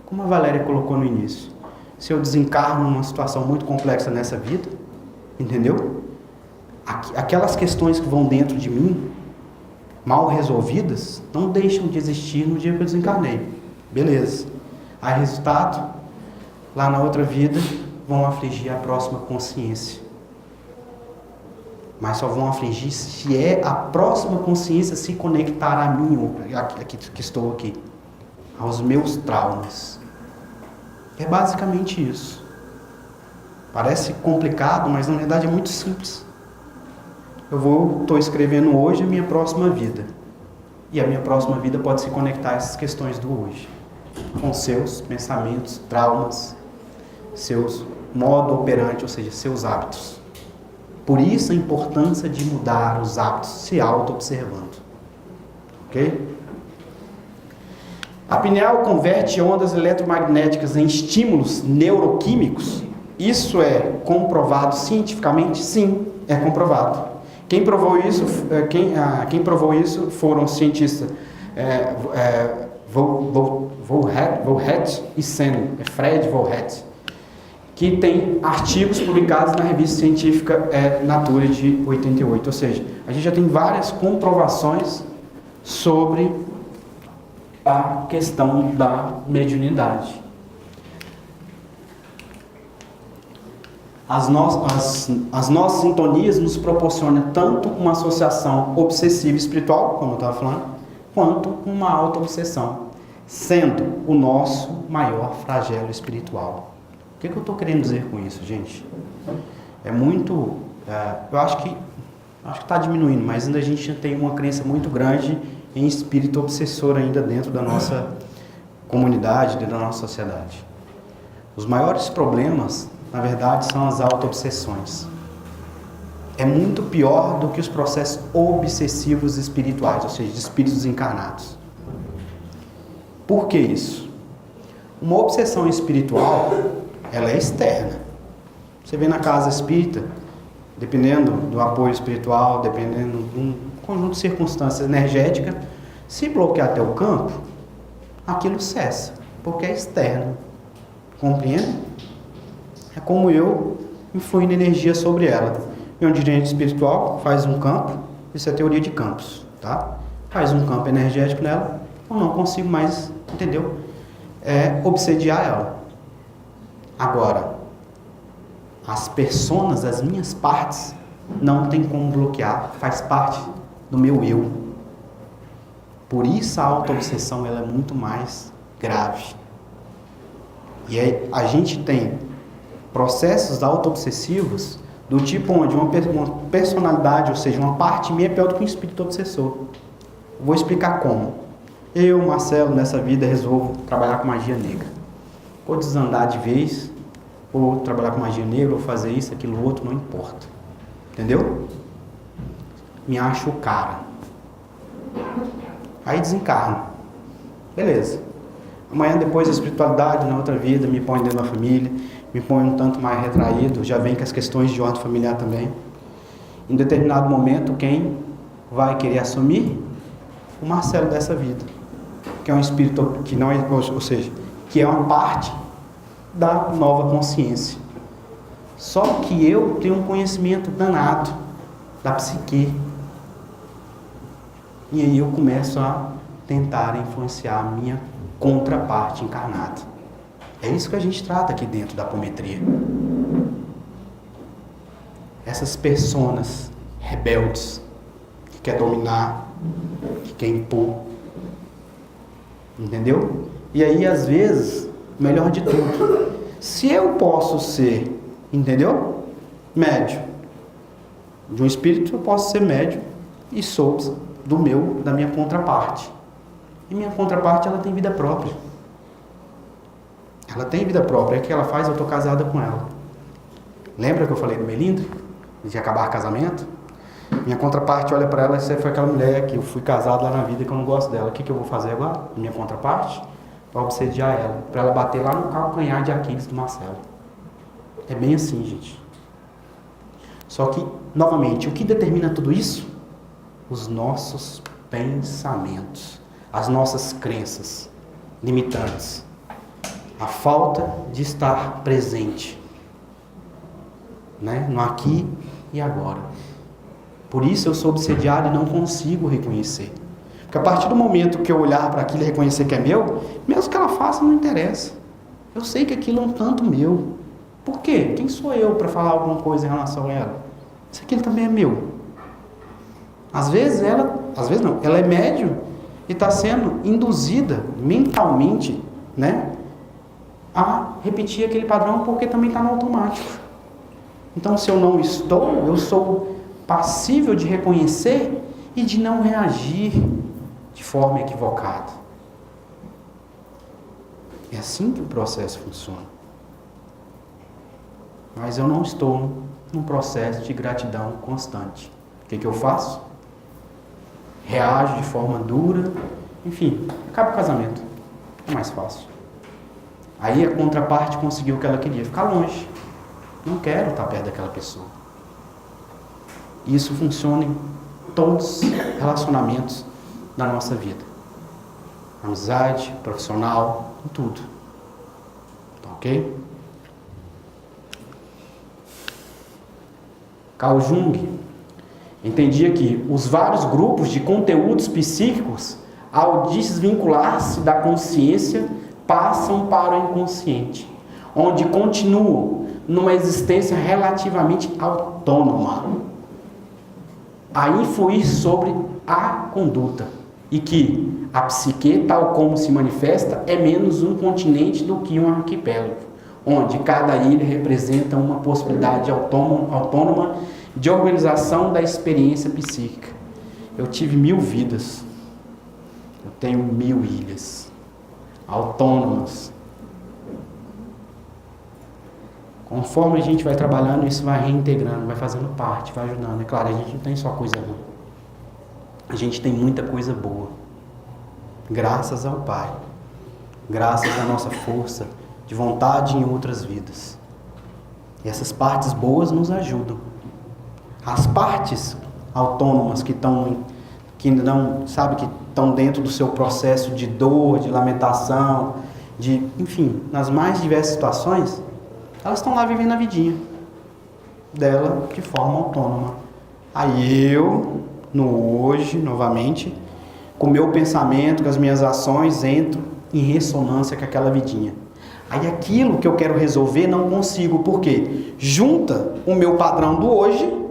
Como a Valéria colocou no início, se eu desencarno numa situação muito complexa nessa vida, entendeu? Aquelas questões que vão dentro de mim, mal resolvidas, não deixam de existir no dia que eu desencarnei. Beleza. Aí, resultado, lá na outra vida, vão afligir a próxima consciência. Mas só vão afligir se é a próxima consciência se conectar a mim, que estou aqui, aos meus traumas. É basicamente isso. Parece complicado, mas na verdade é muito simples. Estou escrevendo hoje a minha próxima vida. E a minha próxima vida pode se conectar a essas questões do hoje. Com seus pensamentos, traumas, seus modo operante, ou seja, seus hábitos. Por isso a importância de mudar os hábitos, se auto-observando. Ok? A pineal converte ondas eletromagnéticas em estímulos neuroquímicos. Isso é comprovado cientificamente? Sim, é comprovado. Quem provou isso foram os cientistas Volhet e Sen, Fred Volhet, que tem artigos publicados na revista científica Nature de 88. Ou seja, a gente já tem várias comprovações sobre a questão da mediunidade. As nossas sintonias nos proporcionam tanto uma associação obsessiva espiritual, como eu estava falando, quanto uma auto-obsessão, sendo o nosso maior flagelo espiritual. O que eu estou querendo dizer com isso, gente? É muito... eu acho que está diminuindo, mas ainda a gente tem uma crença muito grande em espírito obsessor ainda dentro da nossa comunidade, dentro da nossa sociedade. Os maiores problemas, na verdade, são as auto-obsessões. É muito pior do que os processos obsessivos espirituais, ou seja, de espíritos encarnados. Por que isso? Uma obsessão espiritual, ela é externa. Você vê na casa espírita, dependendo do apoio espiritual, dependendo de um conjunto de circunstâncias energéticas, se bloquear teu campo, aquilo cessa, porque é externo. Compreende? É como eu influindo energia sobre ela. Meu dirigente espiritual faz um campo, isso é teoria de campos, tá? Faz um campo energético nela, eu não consigo mais, entendeu? Obsediar ela. Agora, as personas, as minhas partes, não tem como bloquear, faz parte do meu eu. Por isso a auto-obsessão ela é muito mais grave. E aí a gente tem processos auto-obsessivos do tipo onde uma personalidade, ou seja, uma parte minha é pior do que um espírito obsessor. Vou explicar como. Eu, Marcelo, nessa vida resolvo trabalhar com magia negra. Ou desandar de vez, ou trabalhar com magia negra, ou fazer isso, aquilo, outro, não importa. Entendeu? Me acho o cara. Aí desencarno. Beleza. Amanhã, depois da espiritualidade, na outra vida, me põe dentro da família, me põe um tanto mais retraído, já vem com as questões de ordem familiar também. Em determinado momento, quem vai querer assumir? O Marcelo dessa vida. Que é um espírito que não é, ou seja, que é uma parte da nova consciência. Só que eu tenho um conhecimento danado da psique. E aí eu começo a tentar influenciar a minha contraparte encarnada. É isso que a gente trata aqui dentro da apometria. Essas personas rebeldes que quer dominar, que quer impor. Entendeu? E aí, às vezes, melhor de tudo, se eu posso ser, entendeu? Médio. De um espírito eu posso ser médio e sou da minha contraparte. E minha contraparte, ela tem vida própria. Ela tem vida própria. O que ela faz? Eu estou casada com ela. Lembra que eu falei do melindre? De acabar casamento? Minha contraparte olha para ela e você foi aquela mulher que eu fui casado lá na vida e que eu não gosto dela. O que eu vou fazer agora? Minha contraparte? Para obsediar ela. Para ela bater lá no calcanhar de Aquiles do Marcelo. É bem assim, gente. Só que, novamente, o que determina tudo isso? Os nossos pensamentos. As nossas crenças limitantes. A falta de estar presente, né? No aqui e agora. Por isso eu sou obsediado e não consigo reconhecer. Porque a partir do momento que eu olhar para aquilo e reconhecer que é meu, mesmo que ela faça, não interessa. Eu sei que aquilo é um tanto meu. Por quê? Quem sou eu para falar alguma coisa em relação a ela? Isso aquilo também é meu. Às vezes ela é médium e está sendo induzida mentalmente, né, a repetir aquele padrão porque também está no automático. Então, se eu não estou, eu sou passível de reconhecer e de não reagir de forma equivocada. É assim que o processo funciona. Mas eu não estou num processo de gratidão constante. O que eu faço? Reajo de forma dura, enfim, acaba o casamento. É mais fácil. Aí a contraparte conseguiu o que ela queria, ficar longe. Não quero estar perto daquela pessoa. Isso funciona em todos os relacionamentos da nossa vida. Amizade, profissional, em tudo. Tá ok? Carl Jung entendia que os vários grupos de conteúdos psíquicos, ao desvincular-se da consciência, passam para o inconsciente, onde continuam numa existência relativamente autônoma, a influir sobre a conduta, e que a psique, tal como se manifesta, é menos um continente do que um arquipélago, onde cada ilha representa uma possibilidade autônoma de organização da experiência psíquica. Eu tive 1000 vidas, eu tenho 1000 ilhas autônomas. Conforme a gente vai trabalhando, isso vai reintegrando, vai fazendo parte, vai ajudando. É claro, a gente não tem só coisa ruim, a gente tem muita coisa boa, graças ao Pai, graças à nossa força de vontade em outras vidas. E essas partes boas nos ajudam. As partes autônomas que estão dentro do seu processo de dor, de lamentação, enfim, nas mais diversas situações, elas estão lá vivendo a vidinha dela de forma autônoma. Aí eu, no hoje, novamente, com o meu pensamento, com as minhas ações, entro em ressonância com aquela vidinha. Aí aquilo que eu quero resolver não consigo, porque junta o meu padrão do hoje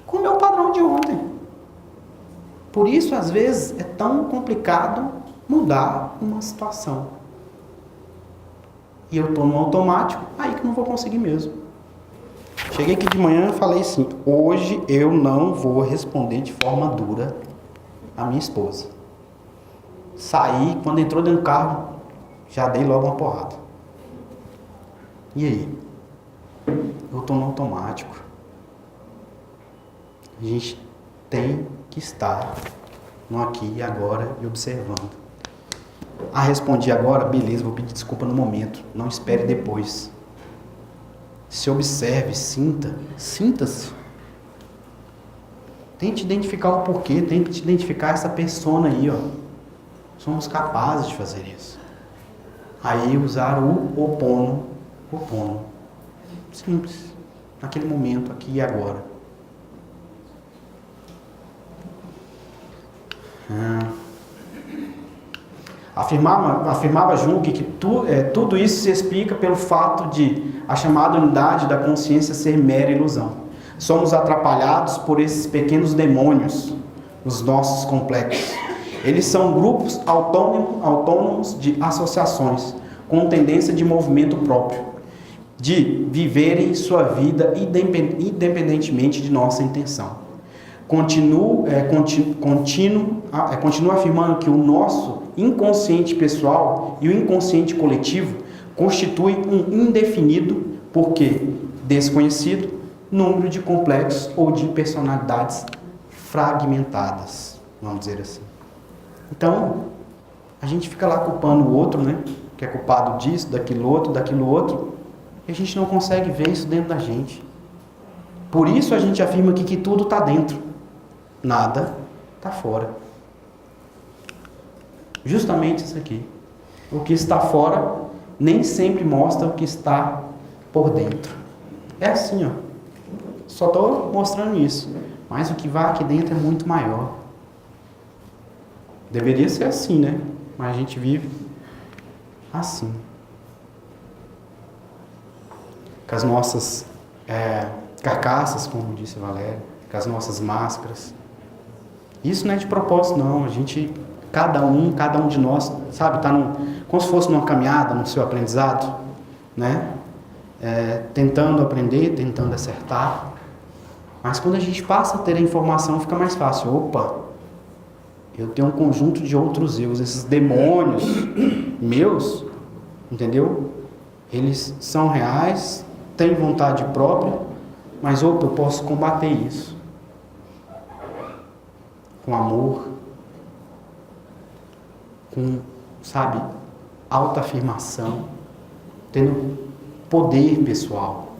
com o meu padrão de ontem. Por isso, às vezes, é tão complicado mudar uma situação. E eu estou no automático, aí que não vou conseguir mesmo. Cheguei aqui de manhã e falei assim, hoje eu não vou responder de forma dura a minha esposa. Saí, quando entrou dentro do carro, já dei logo uma porrada. E aí? Eu estou no automático. A gente tem que estar no aqui e agora e observando. Respondi agora, beleza, vou pedir desculpa no momento, não espere depois. Se observe, sinta-se. Tente identificar o porquê, tente identificar essa persona aí, ó. Somos capazes de fazer isso. Aí usar o opono. Simples. Naquele momento, aqui e agora. Afirmava Jung que tudo isso se explica pelo fato de a chamada unidade da consciência ser mera ilusão. Somos atrapalhados por esses pequenos demônios, os nossos complexos. Eles são grupos autônomos de associações, com tendência de movimento próprio, de viverem sua vida independentemente de nossa intenção. Continuo afirmando que o nosso inconsciente pessoal e o inconsciente coletivo constituem um indefinido, porque desconhecido, número de complexos ou de personalidades fragmentadas, vamos dizer assim. Então, a gente fica lá culpando o outro, né? Que é culpado disso, daquilo outro, e a gente não consegue ver isso dentro da gente. Por isso a gente afirma aqui que tudo está dentro, nada está fora. Justamente isso aqui. O que está fora nem sempre mostra o que está por dentro. É assim, ó. Só estou mostrando isso. Mas o que vai aqui dentro é muito maior. Deveria ser assim, né? Mas a gente vive assim. Com as nossas carcaças, como disse a Valéria, com as nossas máscaras. Isso não é de propósito, não. A gente, cada um de nós, sabe, está como se fosse numa caminhada, no seu aprendizado, né? Tentando aprender, tentando acertar. Mas quando a gente passa a ter a informação, fica mais fácil. Opa, eu tenho um conjunto de outros eus, esses demônios meus, entendeu? Eles são reais, têm vontade própria, mas opa, eu posso combater isso com amor, com, sabe, autoafirmação, tendo poder pessoal,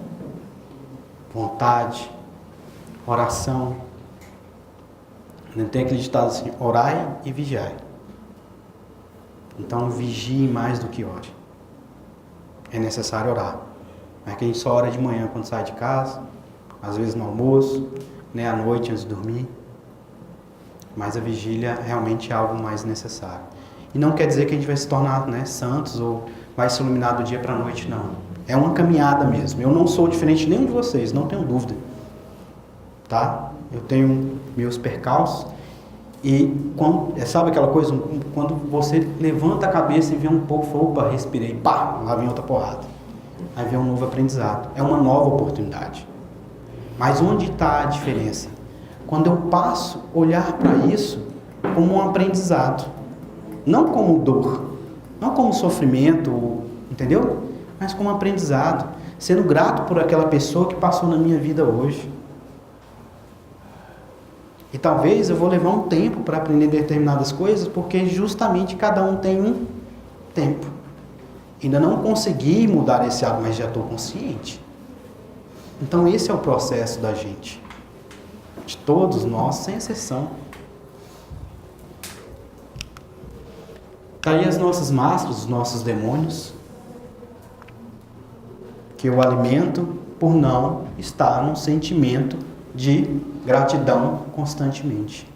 vontade, oração. Não tem aquele ditado assim, orai e vigiai. Então vigie mais do que ore. É necessário orar. Não é que a gente só ora de manhã quando sai de casa, às vezes no almoço, né, à noite antes de dormir. Mas a vigília realmente é algo mais necessário. E não quer dizer que a gente vai se tornar, né, santos ou vai se iluminar do dia para a noite, não. É uma caminhada mesmo. Eu não sou diferente nenhum de vocês, não tenho dúvida. Tá? Eu tenho meus percalços e sabe aquela coisa, quando você levanta a cabeça e vê um pouco, fala, opa, respirei, pá, lá vem outra porrada. Aí vem um novo aprendizado, é uma nova oportunidade. Mas onde está a diferença? Quando eu passo a olhar para isso como um aprendizado, não como dor, não como sofrimento, entendeu? Mas como aprendizado, sendo grato por aquela pessoa que passou na minha vida hoje. E talvez eu vou levar um tempo para aprender determinadas coisas, porque justamente cada um tem um tempo. Ainda não consegui mudar esse hábito, mas já estou consciente. Então esse é o processo da gente. De todos nós, sem exceção. Tá aí as nossas máscaras, os nossos demônios, que eu alimento por não estar num sentimento de gratidão constantemente.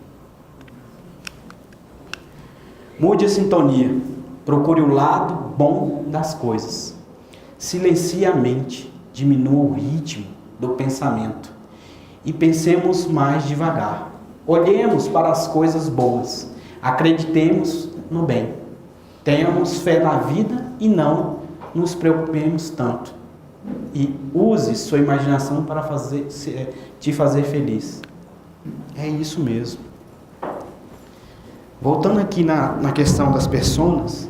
Mude a sintonia. Procure o lado bom das coisas. Silencie a mente. Diminua o ritmo do pensamento. E pensemos mais devagar. Olhemos para as coisas boas. Acreditemos no bem. Tenhamos fé na vida e não nos preocupemos tanto. E use sua imaginação para te fazer feliz. É isso mesmo. Voltando aqui na questão das personas,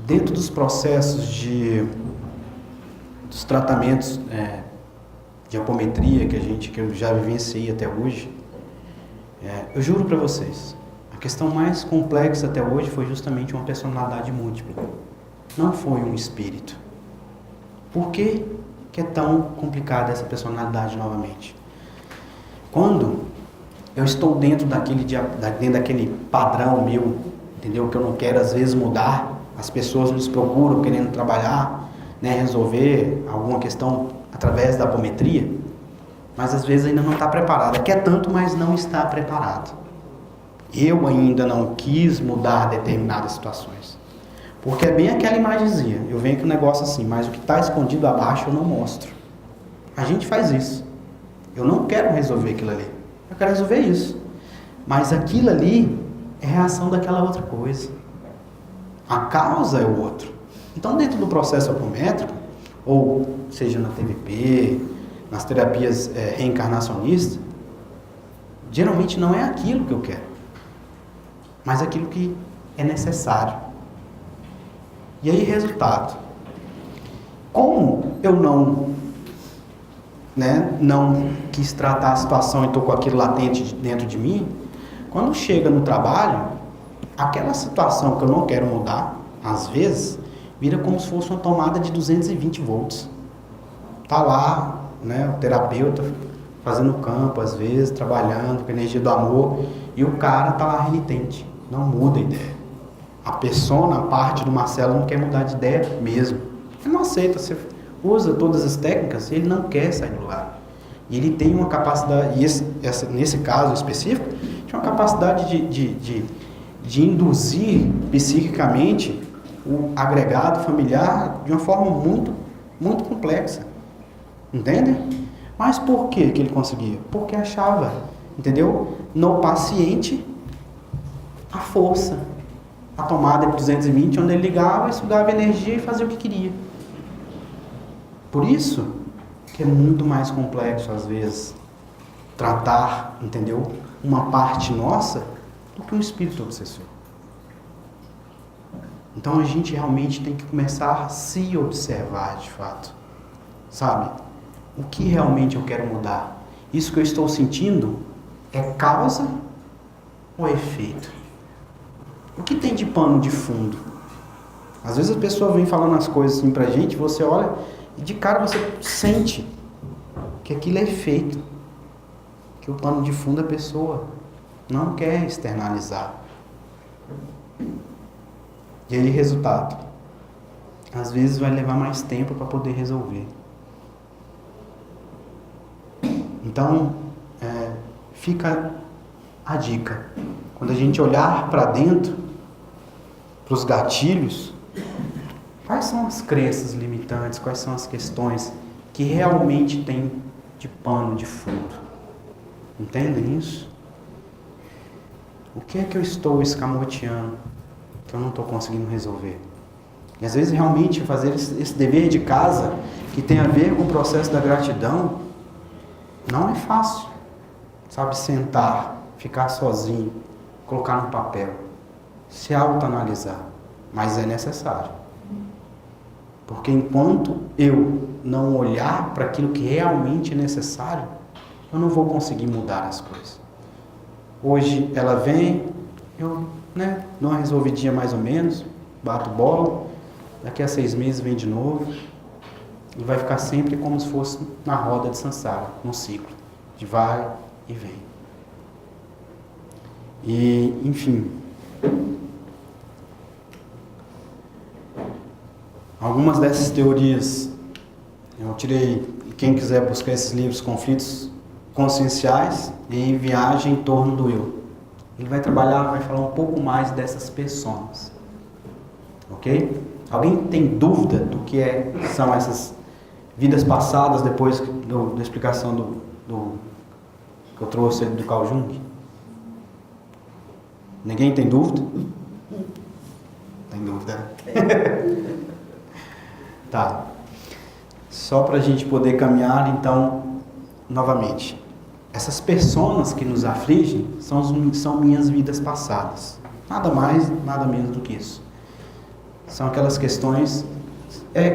dentro dos processos dos tratamentos de apometria que eu já vivenciei até hoje, eu juro para vocês, a questão mais complexa até hoje foi justamente uma personalidade múltipla. Não foi um espírito. Por que é tão complicada essa personalidade novamente? Quando eu estou dentro daquele padrão meu, entendeu? Que eu não quero às vezes mudar, as pessoas nos procuram querendo trabalhar, né, resolver alguma questão através da apometria, mas às vezes ainda não está preparada. Quer tanto, mas não está preparado. Eu ainda não quis mudar determinadas situações. Porque é bem aquela imagenzinha. Eu venho com um negócio assim, mas o que está escondido abaixo eu não mostro. A gente faz isso. Eu não quero resolver aquilo ali. Eu quero resolver isso. Mas aquilo ali é reação daquela outra coisa. A causa é o outro. Então, dentro do processo apométrico, ou seja na TVP, nas terapias reencarnacionistas, geralmente não é aquilo que eu quero, mas aquilo que é necessário. E aí, resultado. Como eu não quis tratar a situação e estou com aquilo latente dentro de mim, quando chega no trabalho, aquela situação que eu não quero mudar, às vezes, vira como se fosse uma tomada de 220 volts. Tá lá, o terapeuta fazendo campo, às vezes, trabalhando com a energia do amor, e o cara tá lá renitente, não muda a ideia. A persona, a parte do Marcelo não quer mudar de ideia mesmo. Ele não aceita, você usa todas as técnicas, ele não quer sair do lugar. E ele tem uma capacidade, nesse caso específico, tinha uma capacidade de induzir psiquicamente o agregado familiar de uma forma muito, muito complexa. Entende? Mas por que ele conseguia? Porque achava, entendeu? No paciente, a força. A tomada de 220, onde ele ligava, sugava energia e fazia o que queria. Por isso que é muito mais complexo, às vezes, tratar, entendeu? Uma parte nossa do que um espírito obsessor. Então a gente realmente tem que começar a se observar de fato. Sabe? O que realmente eu quero mudar? Isso que eu estou sentindo é causa ou é efeito? O que tem de pano de fundo? Às vezes a pessoa vem falando as coisas assim pra gente, você olha e de cara você sente que aquilo é efeito. Que o pano de fundo a pessoa não quer externalizar. E aí, resultado? Às vezes vai levar mais tempo para poder resolver. Então, fica a dica. Quando a gente olhar para dentro, para os gatilhos, quais são as crenças limitantes, quais são as questões que realmente tem de pano de fundo? Entendem isso? O que é que eu estou escamoteando que eu não estou conseguindo resolver? E às vezes realmente fazer esse dever de casa, que tem a ver com o processo da gratidão, não é fácil. Sabe, sentar, ficar sozinho, colocar no papel, se autoanalisar, mas é necessário. Porque enquanto eu não olhar para aquilo que realmente é necessário, eu não vou conseguir mudar as coisas. Hoje ela vem, eu não resolvidinha mais ou menos, bato bola, daqui a 6 meses vem de novo, e vai ficar sempre como se fosse na roda de Sansara, num ciclo, de vai e vem. E, enfim, algumas dessas teorias eu tirei, quem quiser buscar esses livros, Conflitos Conscienciais e Viagem em Torno do Eu. Ele vai trabalhar, vai falar um pouco mais dessas personas. Ok? Alguém tem dúvida do que são essas vidas passadas depois da explicação do que eu trouxe do Carl Jung? Ninguém tem dúvida? Tem dúvida? Tá. Só para a gente poder caminhar, então, novamente. Essas personas que nos afligem são minhas vidas passadas. Nada mais, nada menos do que isso. São aquelas questões,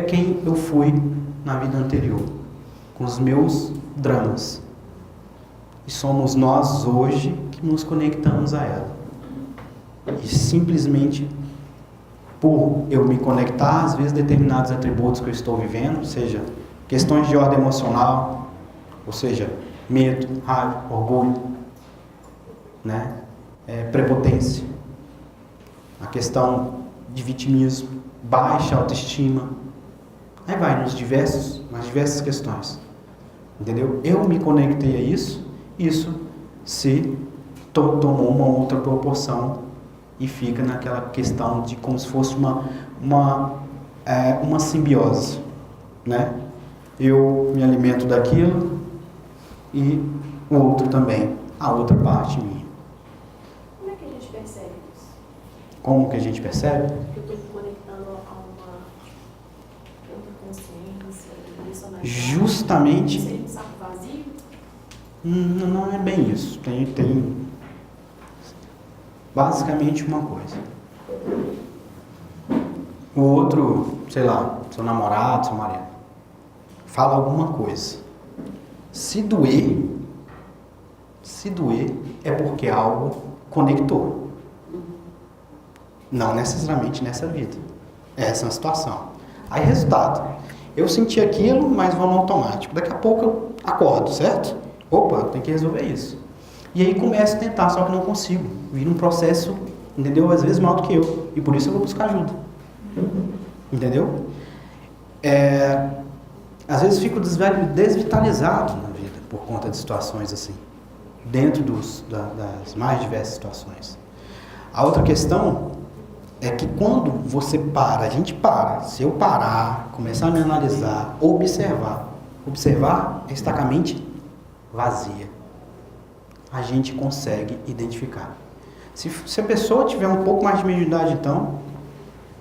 quem eu fui na vida anterior, com os meus dramas. E somos nós hoje que nos conectamos a ela. E simplesmente por eu me conectar, às vezes, determinados atributos que eu estou vivendo, seja questões de ordem emocional, ou seja, medo, raiva, orgulho, prepotência, a questão de vitimismo, baixa autoestima, aí vai nas diversas questões, entendeu? Eu me conectei a isso se tomou uma outra proporção e fica naquela questão de como se fosse uma simbiose, Eu me alimento daquilo e o outro também. a outra parte minha. Como é que a gente percebe isso? Como que a gente percebe? Eu estou conectando a uma outra consciência, personalidade. Justamente. Seria um saco vazio? Não é bem isso. Tem basicamente uma coisa. O outro, sei lá, seu namorado, seu marido, fala alguma coisa. Se doer é porque algo conectou. Não necessariamente nessa vida. Essa é uma situação. Aí, resultado. Eu senti aquilo, mas vou no automático. Daqui a pouco eu acordo, certo? Opa, eu tenho que resolver isso. E aí começo a tentar, só que não consigo. Vira um processo, entendeu? Às vezes maior do que eu. E por isso eu vou buscar ajuda. Entendeu? Às vezes fico desvitalizado na vida por conta de situações assim. Dentro das mais diversas situações. A outra questão é que quando você para, a gente para. Se eu parar, começar a me analisar, observar é estar com a mente vazia. A gente consegue identificar. Se a pessoa tiver um pouco mais de mediunidade, então,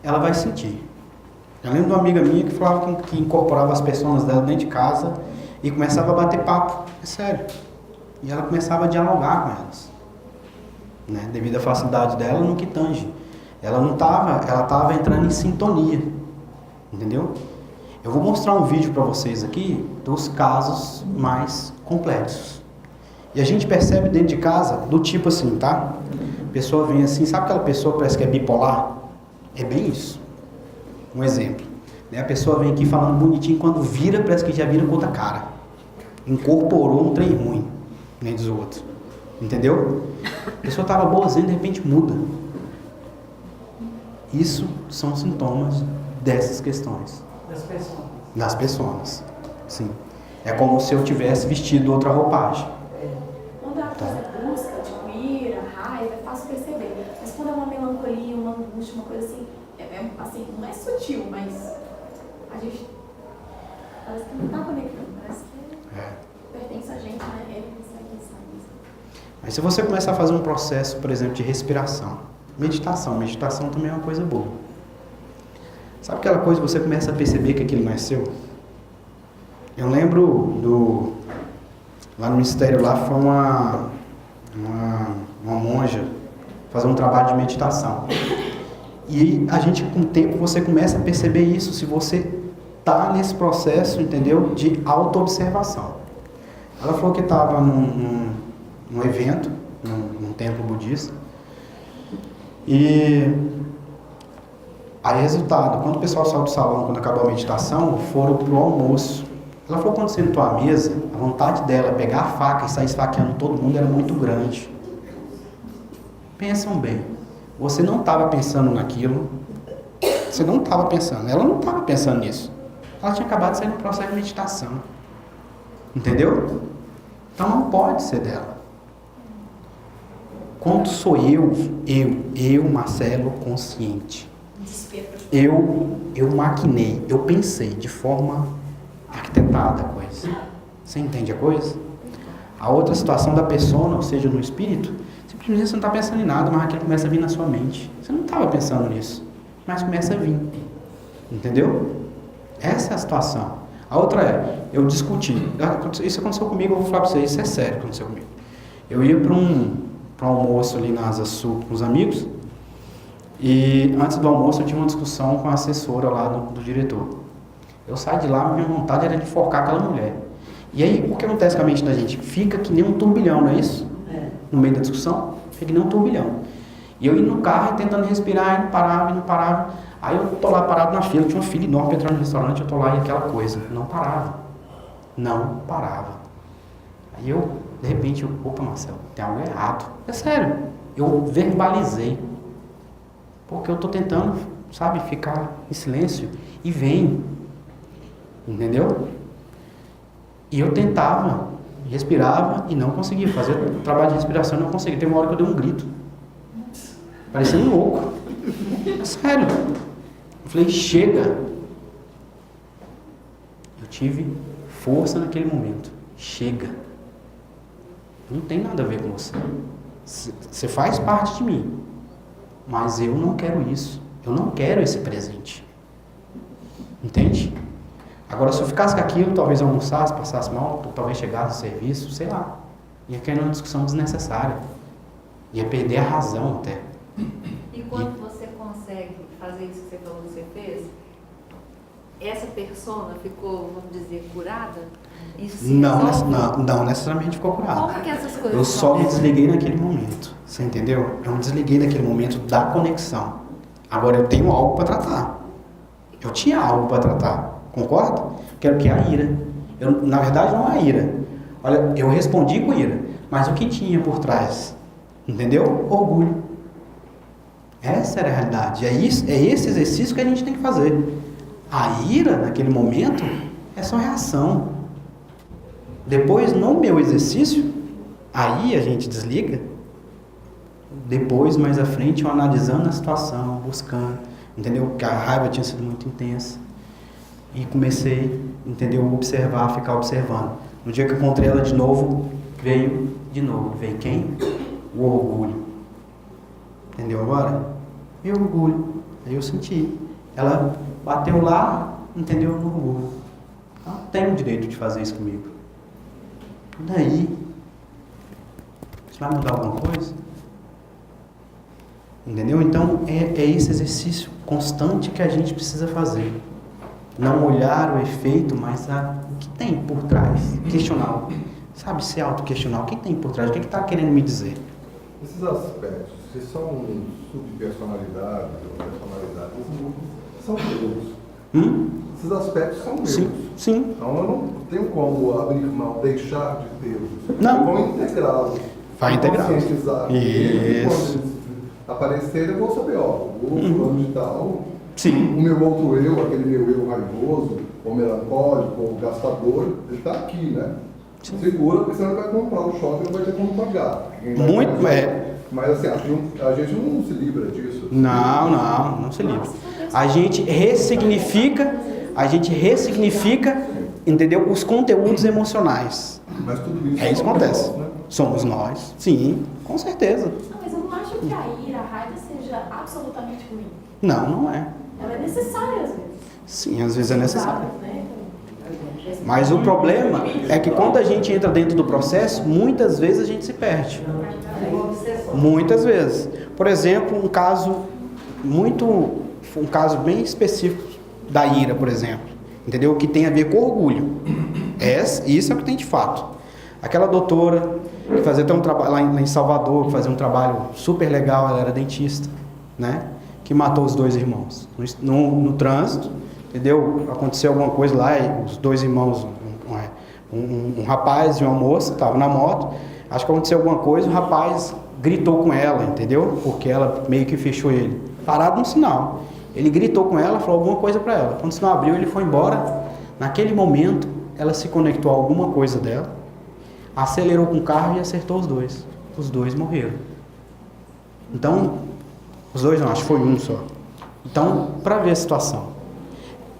ela vai sentir. Eu lembro de uma amiga minha que falava que incorporava as pessoas dela dentro de casa e começava a bater papo. É sério. E ela começava a dialogar com elas. Né? Devido à facilidade dela no que tange. Ela estava entrando em sintonia. Entendeu? Eu vou mostrar um vídeo para vocês aqui dos casos mais complexos. E a gente percebe dentro de casa do tipo assim, tá? A pessoa vem assim, sabe aquela pessoa que parece que é bipolar? É bem isso. Um exemplo. Né? A pessoa vem aqui falando bonitinho, quando vira, parece que já vira com outra cara. Incorporou um trem ruim, nem dos outros. Entendeu? A pessoa estava boazinha, de repente muda. Isso são sintomas dessas questões. Das pessoas. Sim. É como se eu tivesse vestido outra roupagem. Quando a coisa é busca, tipo ira, raiva, é fácil perceber. Mas quando é uma melancolia, uma angústia, uma coisa assim, assim, não é sutil, mas a gente parece que não está conectando, parece que pertence a gente, né? Ele consegue saber. Mas se você começar a fazer um processo, por exemplo, de respiração, meditação também é uma coisa boa. Sabe aquela coisa que você começa a perceber que aquilo não é seu? Eu lembro lá no ministério, lá foi uma monja fazer um trabalho de meditação. E a gente, com o tempo, você começa a perceber isso, se você está nesse processo, entendeu? De auto-observação. Ela falou que estava num evento, num templo budista. E aí, resultado, quando o pessoal saiu do salão, quando acabou a meditação, foram pro almoço. Ela falou que quando sentou à mesa, a vontade dela pegar a faca e sair esfaqueando todo mundo era muito grande. Pensam bem. Você não estava pensando naquilo. Você não estava pensando. Ela não estava pensando nisso. Ela tinha acabado de sair no processo de meditação. Entendeu? Então não pode ser dela. Quando sou eu, Marcelo, consciente. Eu maquinei, eu pensei de forma arquitetada a coisa. Você entende a coisa? A outra situação da persona, ou seja, no espírito, simplesmente você não está pensando em nada, mas aquilo começa a vir na sua mente. Você não estava pensando nisso, mas começa a vir. Entendeu? Essa é a situação. A outra é, eu discuti. Isso aconteceu comigo, eu vou falar para vocês, isso é sério que aconteceu comigo. Eu ia para um almoço ali na Asa Sul com os amigos, e antes do almoço eu tive uma discussão com a assessora lá do diretor. Eu saí de lá, minha vontade era de enforcar aquela mulher. E aí, o que acontece com a mente da gente? Fica que nem um turbilhão, não é isso? No meio da discussão, fica que nem um turbilhão. E eu indo no carro, tentando respirar, e não parava. Aí eu tô lá parado na fila, tinha uma fila enorme para entrar no restaurante, eu tô lá e aquela coisa, não parava. Aí eu, de repente, opa, Marcelo, tem algo errado. É sério, eu verbalizei. Porque eu tô tentando, sabe, ficar em silêncio e vem. Entendeu? E eu tentava, respirava e não conseguia fazer o trabalho de respiração, não conseguia. Teve uma hora que eu dei um grito, parecendo um louco. É sério. Eu falei, chega. Eu tive força naquele momento. Chega. Não tem nada a ver com você. Você faz parte de mim. Mas eu não quero isso. Eu não quero esse presente. Entende? Agora, se eu ficasse com aquilo, talvez eu almoçasse, passasse mal, talvez chegasse no serviço, sei lá. Ia cair numa discussão desnecessária. Ia perder a razão até. E quando você consegue fazer isso que você falou que você fez, essa persona ficou, vamos dizer, curada? Isso se resolve? Não necessariamente ficou curada. Como que essas coisas Eu só me acontecem? desliguei naquele momento. Você entendeu? Eu me desliguei naquele momento da conexão. Agora eu tenho algo para tratar. Eu tinha algo para tratar. Concorda? Quero que é a ira. Na verdade, não é a ira. Olha, eu respondi com ira. Mas o que tinha por trás? Entendeu? Orgulho. Essa era a realidade. É esse exercício que a gente tem que fazer. A ira, naquele momento, é só reação. Depois, no meu exercício, aí a gente desliga. Depois, mais à frente, eu analisando a situação, buscando, entendeu? Porque a raiva tinha sido muito intensa. E comecei, entendeu? Observar, ficar observando. No dia que eu encontrei ela de novo, veio de novo. Veio quem? O orgulho. Entendeu agora? Meu orgulho. Aí eu senti. Ela bateu lá, entendeu? No orgulho. Ela não tem o direito de fazer isso comigo. E daí? Isso vai mudar alguma coisa? Entendeu? Então, é esse exercício constante que a gente precisa fazer. Não olhar o efeito, mas o que tem por trás. Questionar. Sabe, se auto-questionar. O que tem por trás? O que está querendo me dizer? Esses aspectos, se são subpersonalidades ou personalidades, são meus. Esses aspectos são meus. Sim. Então eu não tenho como abrir mão, deixar de tê-los. Não. Eu vou integrá-los. Vai integrar. Conscientizar. Isso. E quando eles aparecerem, eu vou saber, ó, o fulano de tal, Sim. o meu outro eu, aquele meu eu raivoso, ou melancólico, ou gastador, ele está aqui, né? Sim. Segura, porque senão ele vai comprar o shopping e não vai ter como pagar. Muito, Mas assim, a gente não se livra disso. Não se livra. A gente ressignifica, entendeu? Os conteúdos emocionais. Mas tudo isso É isso que acontece. nós, né? Somos nós. Sim, com certeza. Não, mas eu não acho que a ira, a raiva seja absolutamente ruim. Não é. Ela é necessária às vezes. Sim, às vezes é necessário. Né? Mas o problema é que quando a gente entra dentro do processo, muitas vezes a gente se perde. Muitas vezes. Por exemplo, um caso bem específico da ira, por exemplo. Entendeu? Que tem a ver com orgulho. Isso é o que tem de fato. Aquela doutora que fazia até um trabalho lá em Salvador, que fazia um trabalho super legal, ela era dentista, né? Que matou os dois irmãos. No trânsito, entendeu? Aconteceu alguma coisa lá e os dois irmãos, um rapaz e uma moça, estavam na moto. Acho que aconteceu alguma coisa, o rapaz gritou com ela, entendeu? Porque ela meio que fechou ele. Parado no sinal. Ele gritou com ela, falou alguma coisa para ela. Quando o sinal abriu, ele foi embora. Naquele momento, ela se conectou a alguma coisa dela, acelerou com o carro e acertou os dois. Os dois morreram. Então, os dois não, acho que foi um só. Então, para ver a situação.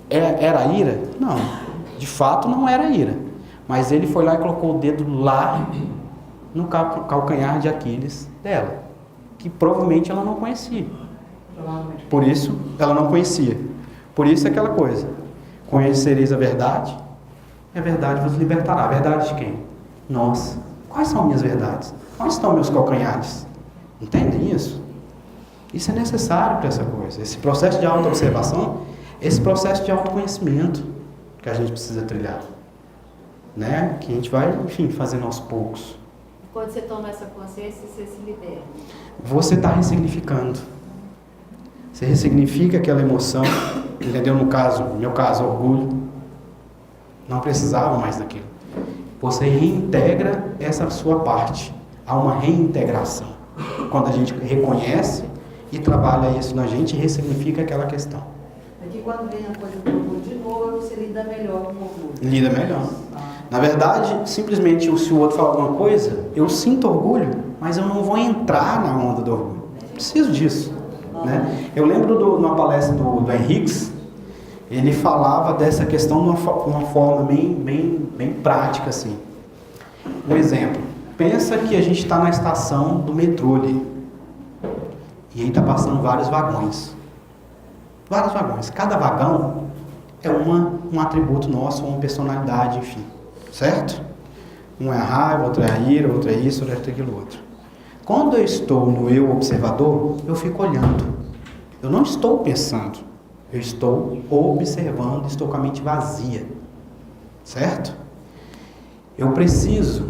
Era ira? Não. De fato, não era ira. Mas ele foi lá e colocou o dedo lá no calcanhar de Aquiles dela. Que provavelmente ela não conhecia. Por isso, ela não conhecia. Por isso é aquela coisa. Conhecereis a verdade, e a verdade vos libertará. A verdade de quem? Nós. Quais são minhas verdades? Onde estão meus calcanhares? Entendem isso? Isso é necessário para essa coisa. Esse processo de autoobservação, esse processo de autoconhecimento que a gente precisa trilhar. Né? Que a gente vai, enfim, fazendo aos poucos. Quando você toma essa consciência, você se libera. Você está ressignificando. Você ressignifica aquela emoção, entendeu? No meu caso, orgulho. Não precisava mais daquilo. Você reintegra essa sua parte. Há uma reintegração. Quando a gente reconhece e trabalha isso na gente, ressignifica aquela questão. É que quando vem a coisa do orgulho de novo, você lida melhor com o orgulho. Lida melhor. Na verdade, simplesmente se o outro falar alguma coisa, eu sinto orgulho, mas eu não vou entrar na onda do orgulho. Preciso disso. Né? Eu lembro de uma palestra do Henriques, ele falava dessa questão de uma forma bem prática. Assim. Um exemplo, Pensa que a gente está na estação do metrô ali. E aí está passando vários vagões. Vários vagões. Cada vagão é um atributo nosso, uma personalidade, enfim. Certo? Um é a raiva, outro é a ira, outro é isso, outro é aquilo outro. Quando eu estou no eu observador, eu fico olhando. Eu não estou pensando. Eu estou observando, estou com a mente vazia. Certo? Eu preciso,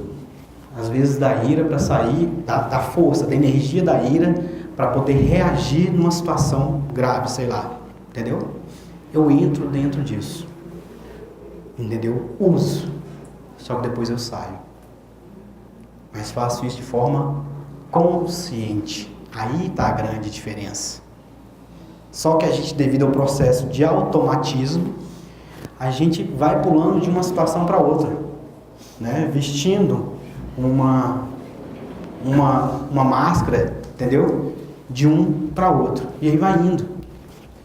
às vezes, da ira para sair, da força, da energia da ira, para poder reagir numa situação grave, sei lá. Entendeu? Eu entro dentro disso. Entendeu? Uso. Só que depois eu saio. Mas faço isso de forma consciente. Aí está a grande diferença. Só que a gente, devido ao processo de automatismo, a gente vai pulando de uma situação para outra, né? Vestindo uma máscara, entendeu? De um para outro. E aí vai indo.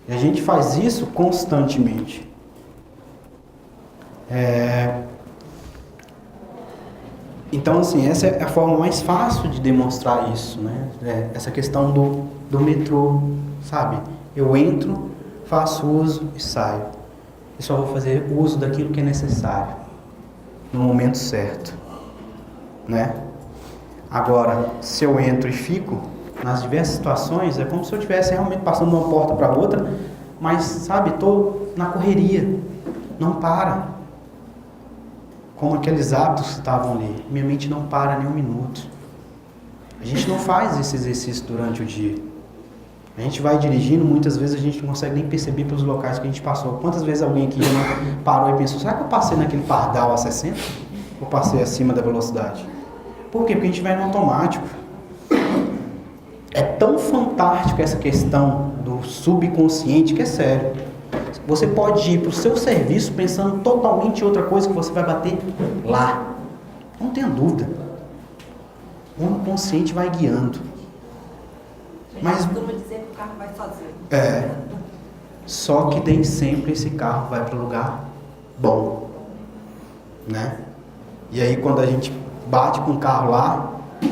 E a gente faz isso constantemente. Então, assim, essa é a forma mais fácil de demonstrar isso, né? Essa questão do metrô, sabe? Eu entro, faço uso e saio. Eu só vou fazer uso daquilo que é necessário, no momento certo, né? Agora, se eu entro e fico, nas diversas situações, é como se eu estivesse realmente passando de uma porta para outra, mas, sabe, estou na correria, não para. Como aqueles hábitos que estavam ali. Minha mente não para nem um minuto. A gente não faz esse exercício durante o dia. A gente vai dirigindo, muitas vezes a gente não consegue nem perceber pelos locais que a gente passou. Quantas vezes alguém aqui já não parou e pensou, será que eu passei naquele pardal a 60? Ou passei acima da velocidade? Por quê? Porque a gente vai no automático. É tão fantástico essa questão do subconsciente que é sério. Você pode ir para o seu serviço pensando totalmente em outra coisa que você vai bater lá. Não tenha dúvida. O inconsciente vai guiando. Mas costuma dizer que o carro vai sozinho. Só que nem sempre esse carro vai para o lugar bom, né? E aí quando a gente bate com o carro lá,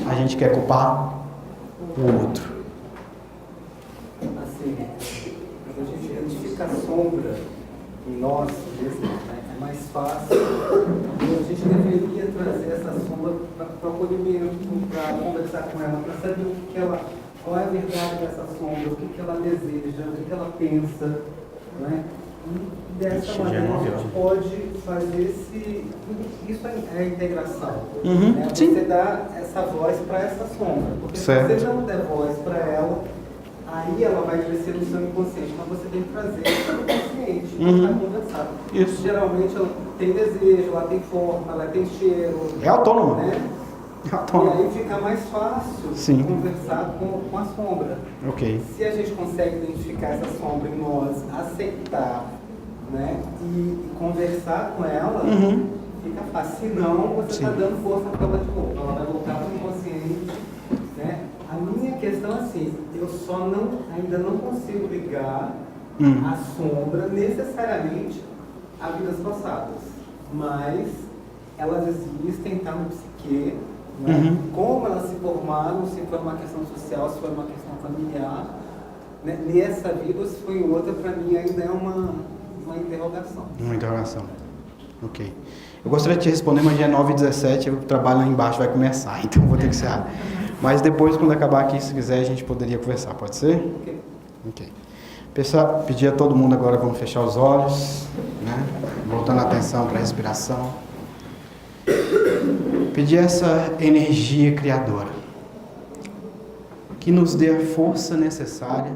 a gente quer culpar o outro. Assim, quando a gente identifica a sombra em nós mesmos, né, é mais fácil. E a gente deveria trazer essa sombra para o acolhimento, para conversar com ela, para saber o que ela, qual é a verdade dessa sombra, o que ela deseja, o que ela pensa, né? E dessa maneira a gente pode fazer isso é a integração. Né? Você dá essa voz para essa sombra. Porque certo. Se você não der voz para ela, aí ela vai crescer no seu inconsciente. Mas você tem que trazer o consciente para conversar. Isso. Geralmente ela tem desejo, ela tem forma, ela tem cheiro. É autônoma. Né? E aí fica mais fácil conversar com a sombra. Ok. Se a gente consegue identificar essa sombra em nós, aceitar, né, e conversar com ela, fica fácil. Se não, você está dando força para ela de novo. Ela vai voltar para o inconsciente. Né? A minha questão é assim, eu só ainda não consigo ligar a sombra necessariamente a vidas passadas. Mas elas existem, tá no psique. Né? Como elas se formaram, se foi uma questão social, se foi uma questão familiar, né? Nessa vida, se foi em outra, para mim ainda é uma interrogação. Uma interrogação. Ok. Eu gostaria de te responder, mas já é 9h17, o trabalho lá embaixo vai começar, então vou ter que encerrar. Mas depois, quando acabar aqui, se quiser, a gente poderia conversar, pode ser? Ok. Pessoal, pedir a todo mundo agora, vamos fechar os olhos, né? Voltando a atenção para a respiração. Pedir essa energia criadora que nos dê a força necessária